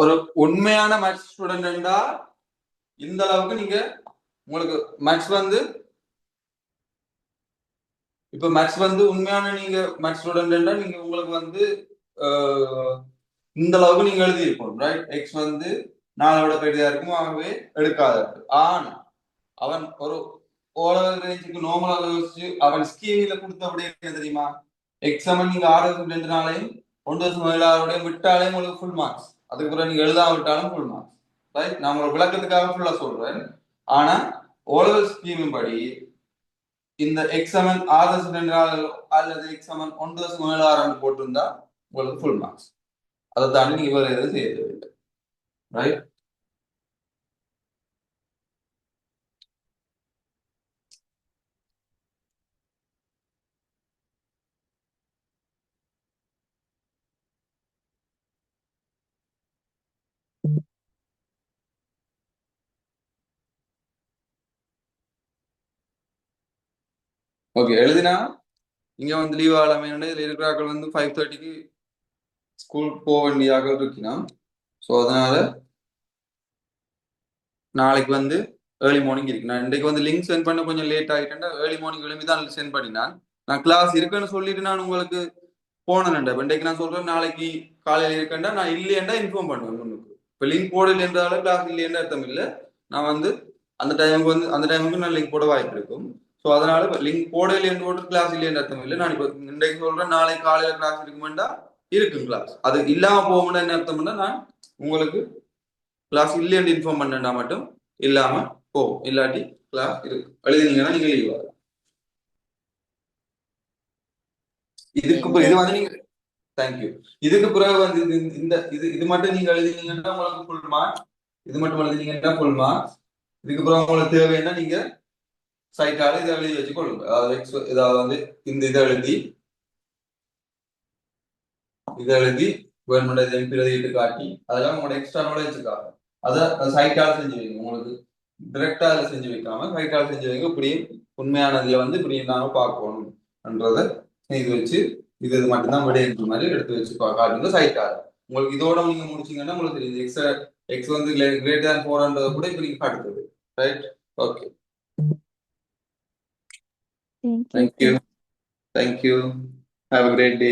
ஒரு உண்மையான மேத்ஸ் ஸ்டூடெண்டா இந்த அளவுக்கு நீங்க உங்களுக்கு மேத்ஸ் வந்து இப்ப மேத்ஸ் வந்து உண்மையான நீங்க மேத்ஸ் ஸ்டூடெண்டா நீங்க உங்களுக்கு வந்து இந்த அளவுக்கு நீங்க எழுதி இருக்கணும், ரைட்? எக்ஸ் வந்து 4 பெரிதா இருக்கும், ஆகவே எடுக்காத. ஆனா அவன் ஒரு ஓலவர் ரேஞ்சுக்கு நார்மலா யோசிச்சு அவன் ஸ்கீமில கொடுத்தபடி என்ன தெரியுமா, எக்ஸ் சமன் நீங்க 6.2 1.76 விட்டாலே உங்களுக்கு ஃபுல் மார்க்ஸ். அதுக்கு பிறகு நீங்க எழுதாம விட்டாலும் ஃபுல் மார்க்ஸ், ரைட்? நான் உங்களுக்கு விளக்கத்துக்காக ஃபுல்லா சொல்றேன். ஆனா ஓலவர் ஸ்கீமின் படி இந்த எக்ஸ் சமன் 6.2 அல்லது எக்ஸ் சமன் 1.76 போட்டிருந்தா உங்களுக்கு ஃபுல் மார்க்ஸ். அதை தாண்டி நீங்க வேற எதுவும் செய்ய தேவையில்லை, ரைட்? ஓகே, எழுதினா இங்க வந்து லீவ் ஆகலாமே. இதுல இருக்கிறார்கள் வந்து 5:30க்கு ஸ்கூல் போக வேண்டியாக இருக்கணும். ஸோ அதனால நாளைக்கு வந்து ஏர்லி மார்னிங் இருக்கு. நான் இன்றைக்கு வந்து லிங்க் சென்ட் பண்ண கொஞ்சம் லேட் ஆகிட்டேன். ஏர்லி மார்னிங் எழுப்பி தான் சென்ட் பண்ணினான். நான் கிளாஸ் இருக்குன்னு சொல்லிட்டு நான் உங்களுக்கு போனேன். இன்றைக்கு நான் சொல்றேன் நாளைக்கு காலையில் இருக்கேன்டா, நான் இல்லையேண்டா இன்ஃபார்ம் பண்ணுவேன் முன்னுக்கு. இப்போ லிங்க் போடல என்றாலும் கிளாஸ் இல்லையேண்டா அர்த்தம் இல்லை. நான் வந்து அந்த டைமுக்கு நான் லிங்க் போட வாய்ப்பு இருக்கும். ஸோ அதனால லிங்க் போடல என்று போட்டு கிளாஸ் இல்லையேன்ற அர்த்தம் இல்லை. நான் இப்போ இன்றைக்கு சொல்றேன் நாளைக்கு காலையில கிளாஸ் இருக்குமெண்டா இருக்கும் கிளாஸ். அது இல்லாம போகும்னா என்ன அர்த்தம்னா நான் உங்களுக்கு கிளாஸ் இல்லைன்னு இன்ஃபார்ம் பண்ணா மட்டும் இல்லாம போகும். இல்லாட்டி கிளாஸ் இருக்கு எழுதினீங்கன்னா நீங்க லீவ் ஆகும். இதுக்கு இது வந்து நீங்க தேங்க்யூ. இதுக்கு பிறகு வந்து இந்த இது மட்டும் நீங்க எழுதினீங்கன்னா உங்களுக்கு ஃபுல் மார்க். இது மட்டும் எழுதினீங்கன்னா ஃபுல் மார்க். இதுக்கு பிறகு உங்களுக்கு தேவைன்னா நீங்க சைட்டால இதை எழுதி வச்சு கொள்ளுங்க. அதாவது வந்து இந்த இதை எழுதி கவர்மெண்ட் எழுதிட்டு காட்டி அதெல்லாம் உங்களோட எக்ஸ்ட்ரா நாலேஜுக்காக அதை சைட்டால செஞ்சு வைங்க. உங்களுக்கு டிரெக்டா அதை செஞ்சு வைக்காம சைட்டால செஞ்சு வைங்க. இப்படி உண்மையானதுல வந்து இப்படி நாம பார்க்கணும்ன்றத செய்து வச்சு இது மட்டும்தான் விடைன்ற மாதிரி எடுத்து வச்சு காட்டுங்க சைட்டால. உங்களுக்கு இதோட நீங்க முடிச்சீங்கன்னா உங்களுக்கு தெரியுது எக்ஸ் வந்து கிரேட்டர் தேன் 400 கூட இப்ப நீங்க காட்டுது, right? Okay, Thank you. Thank you. Thank you. Have a great day.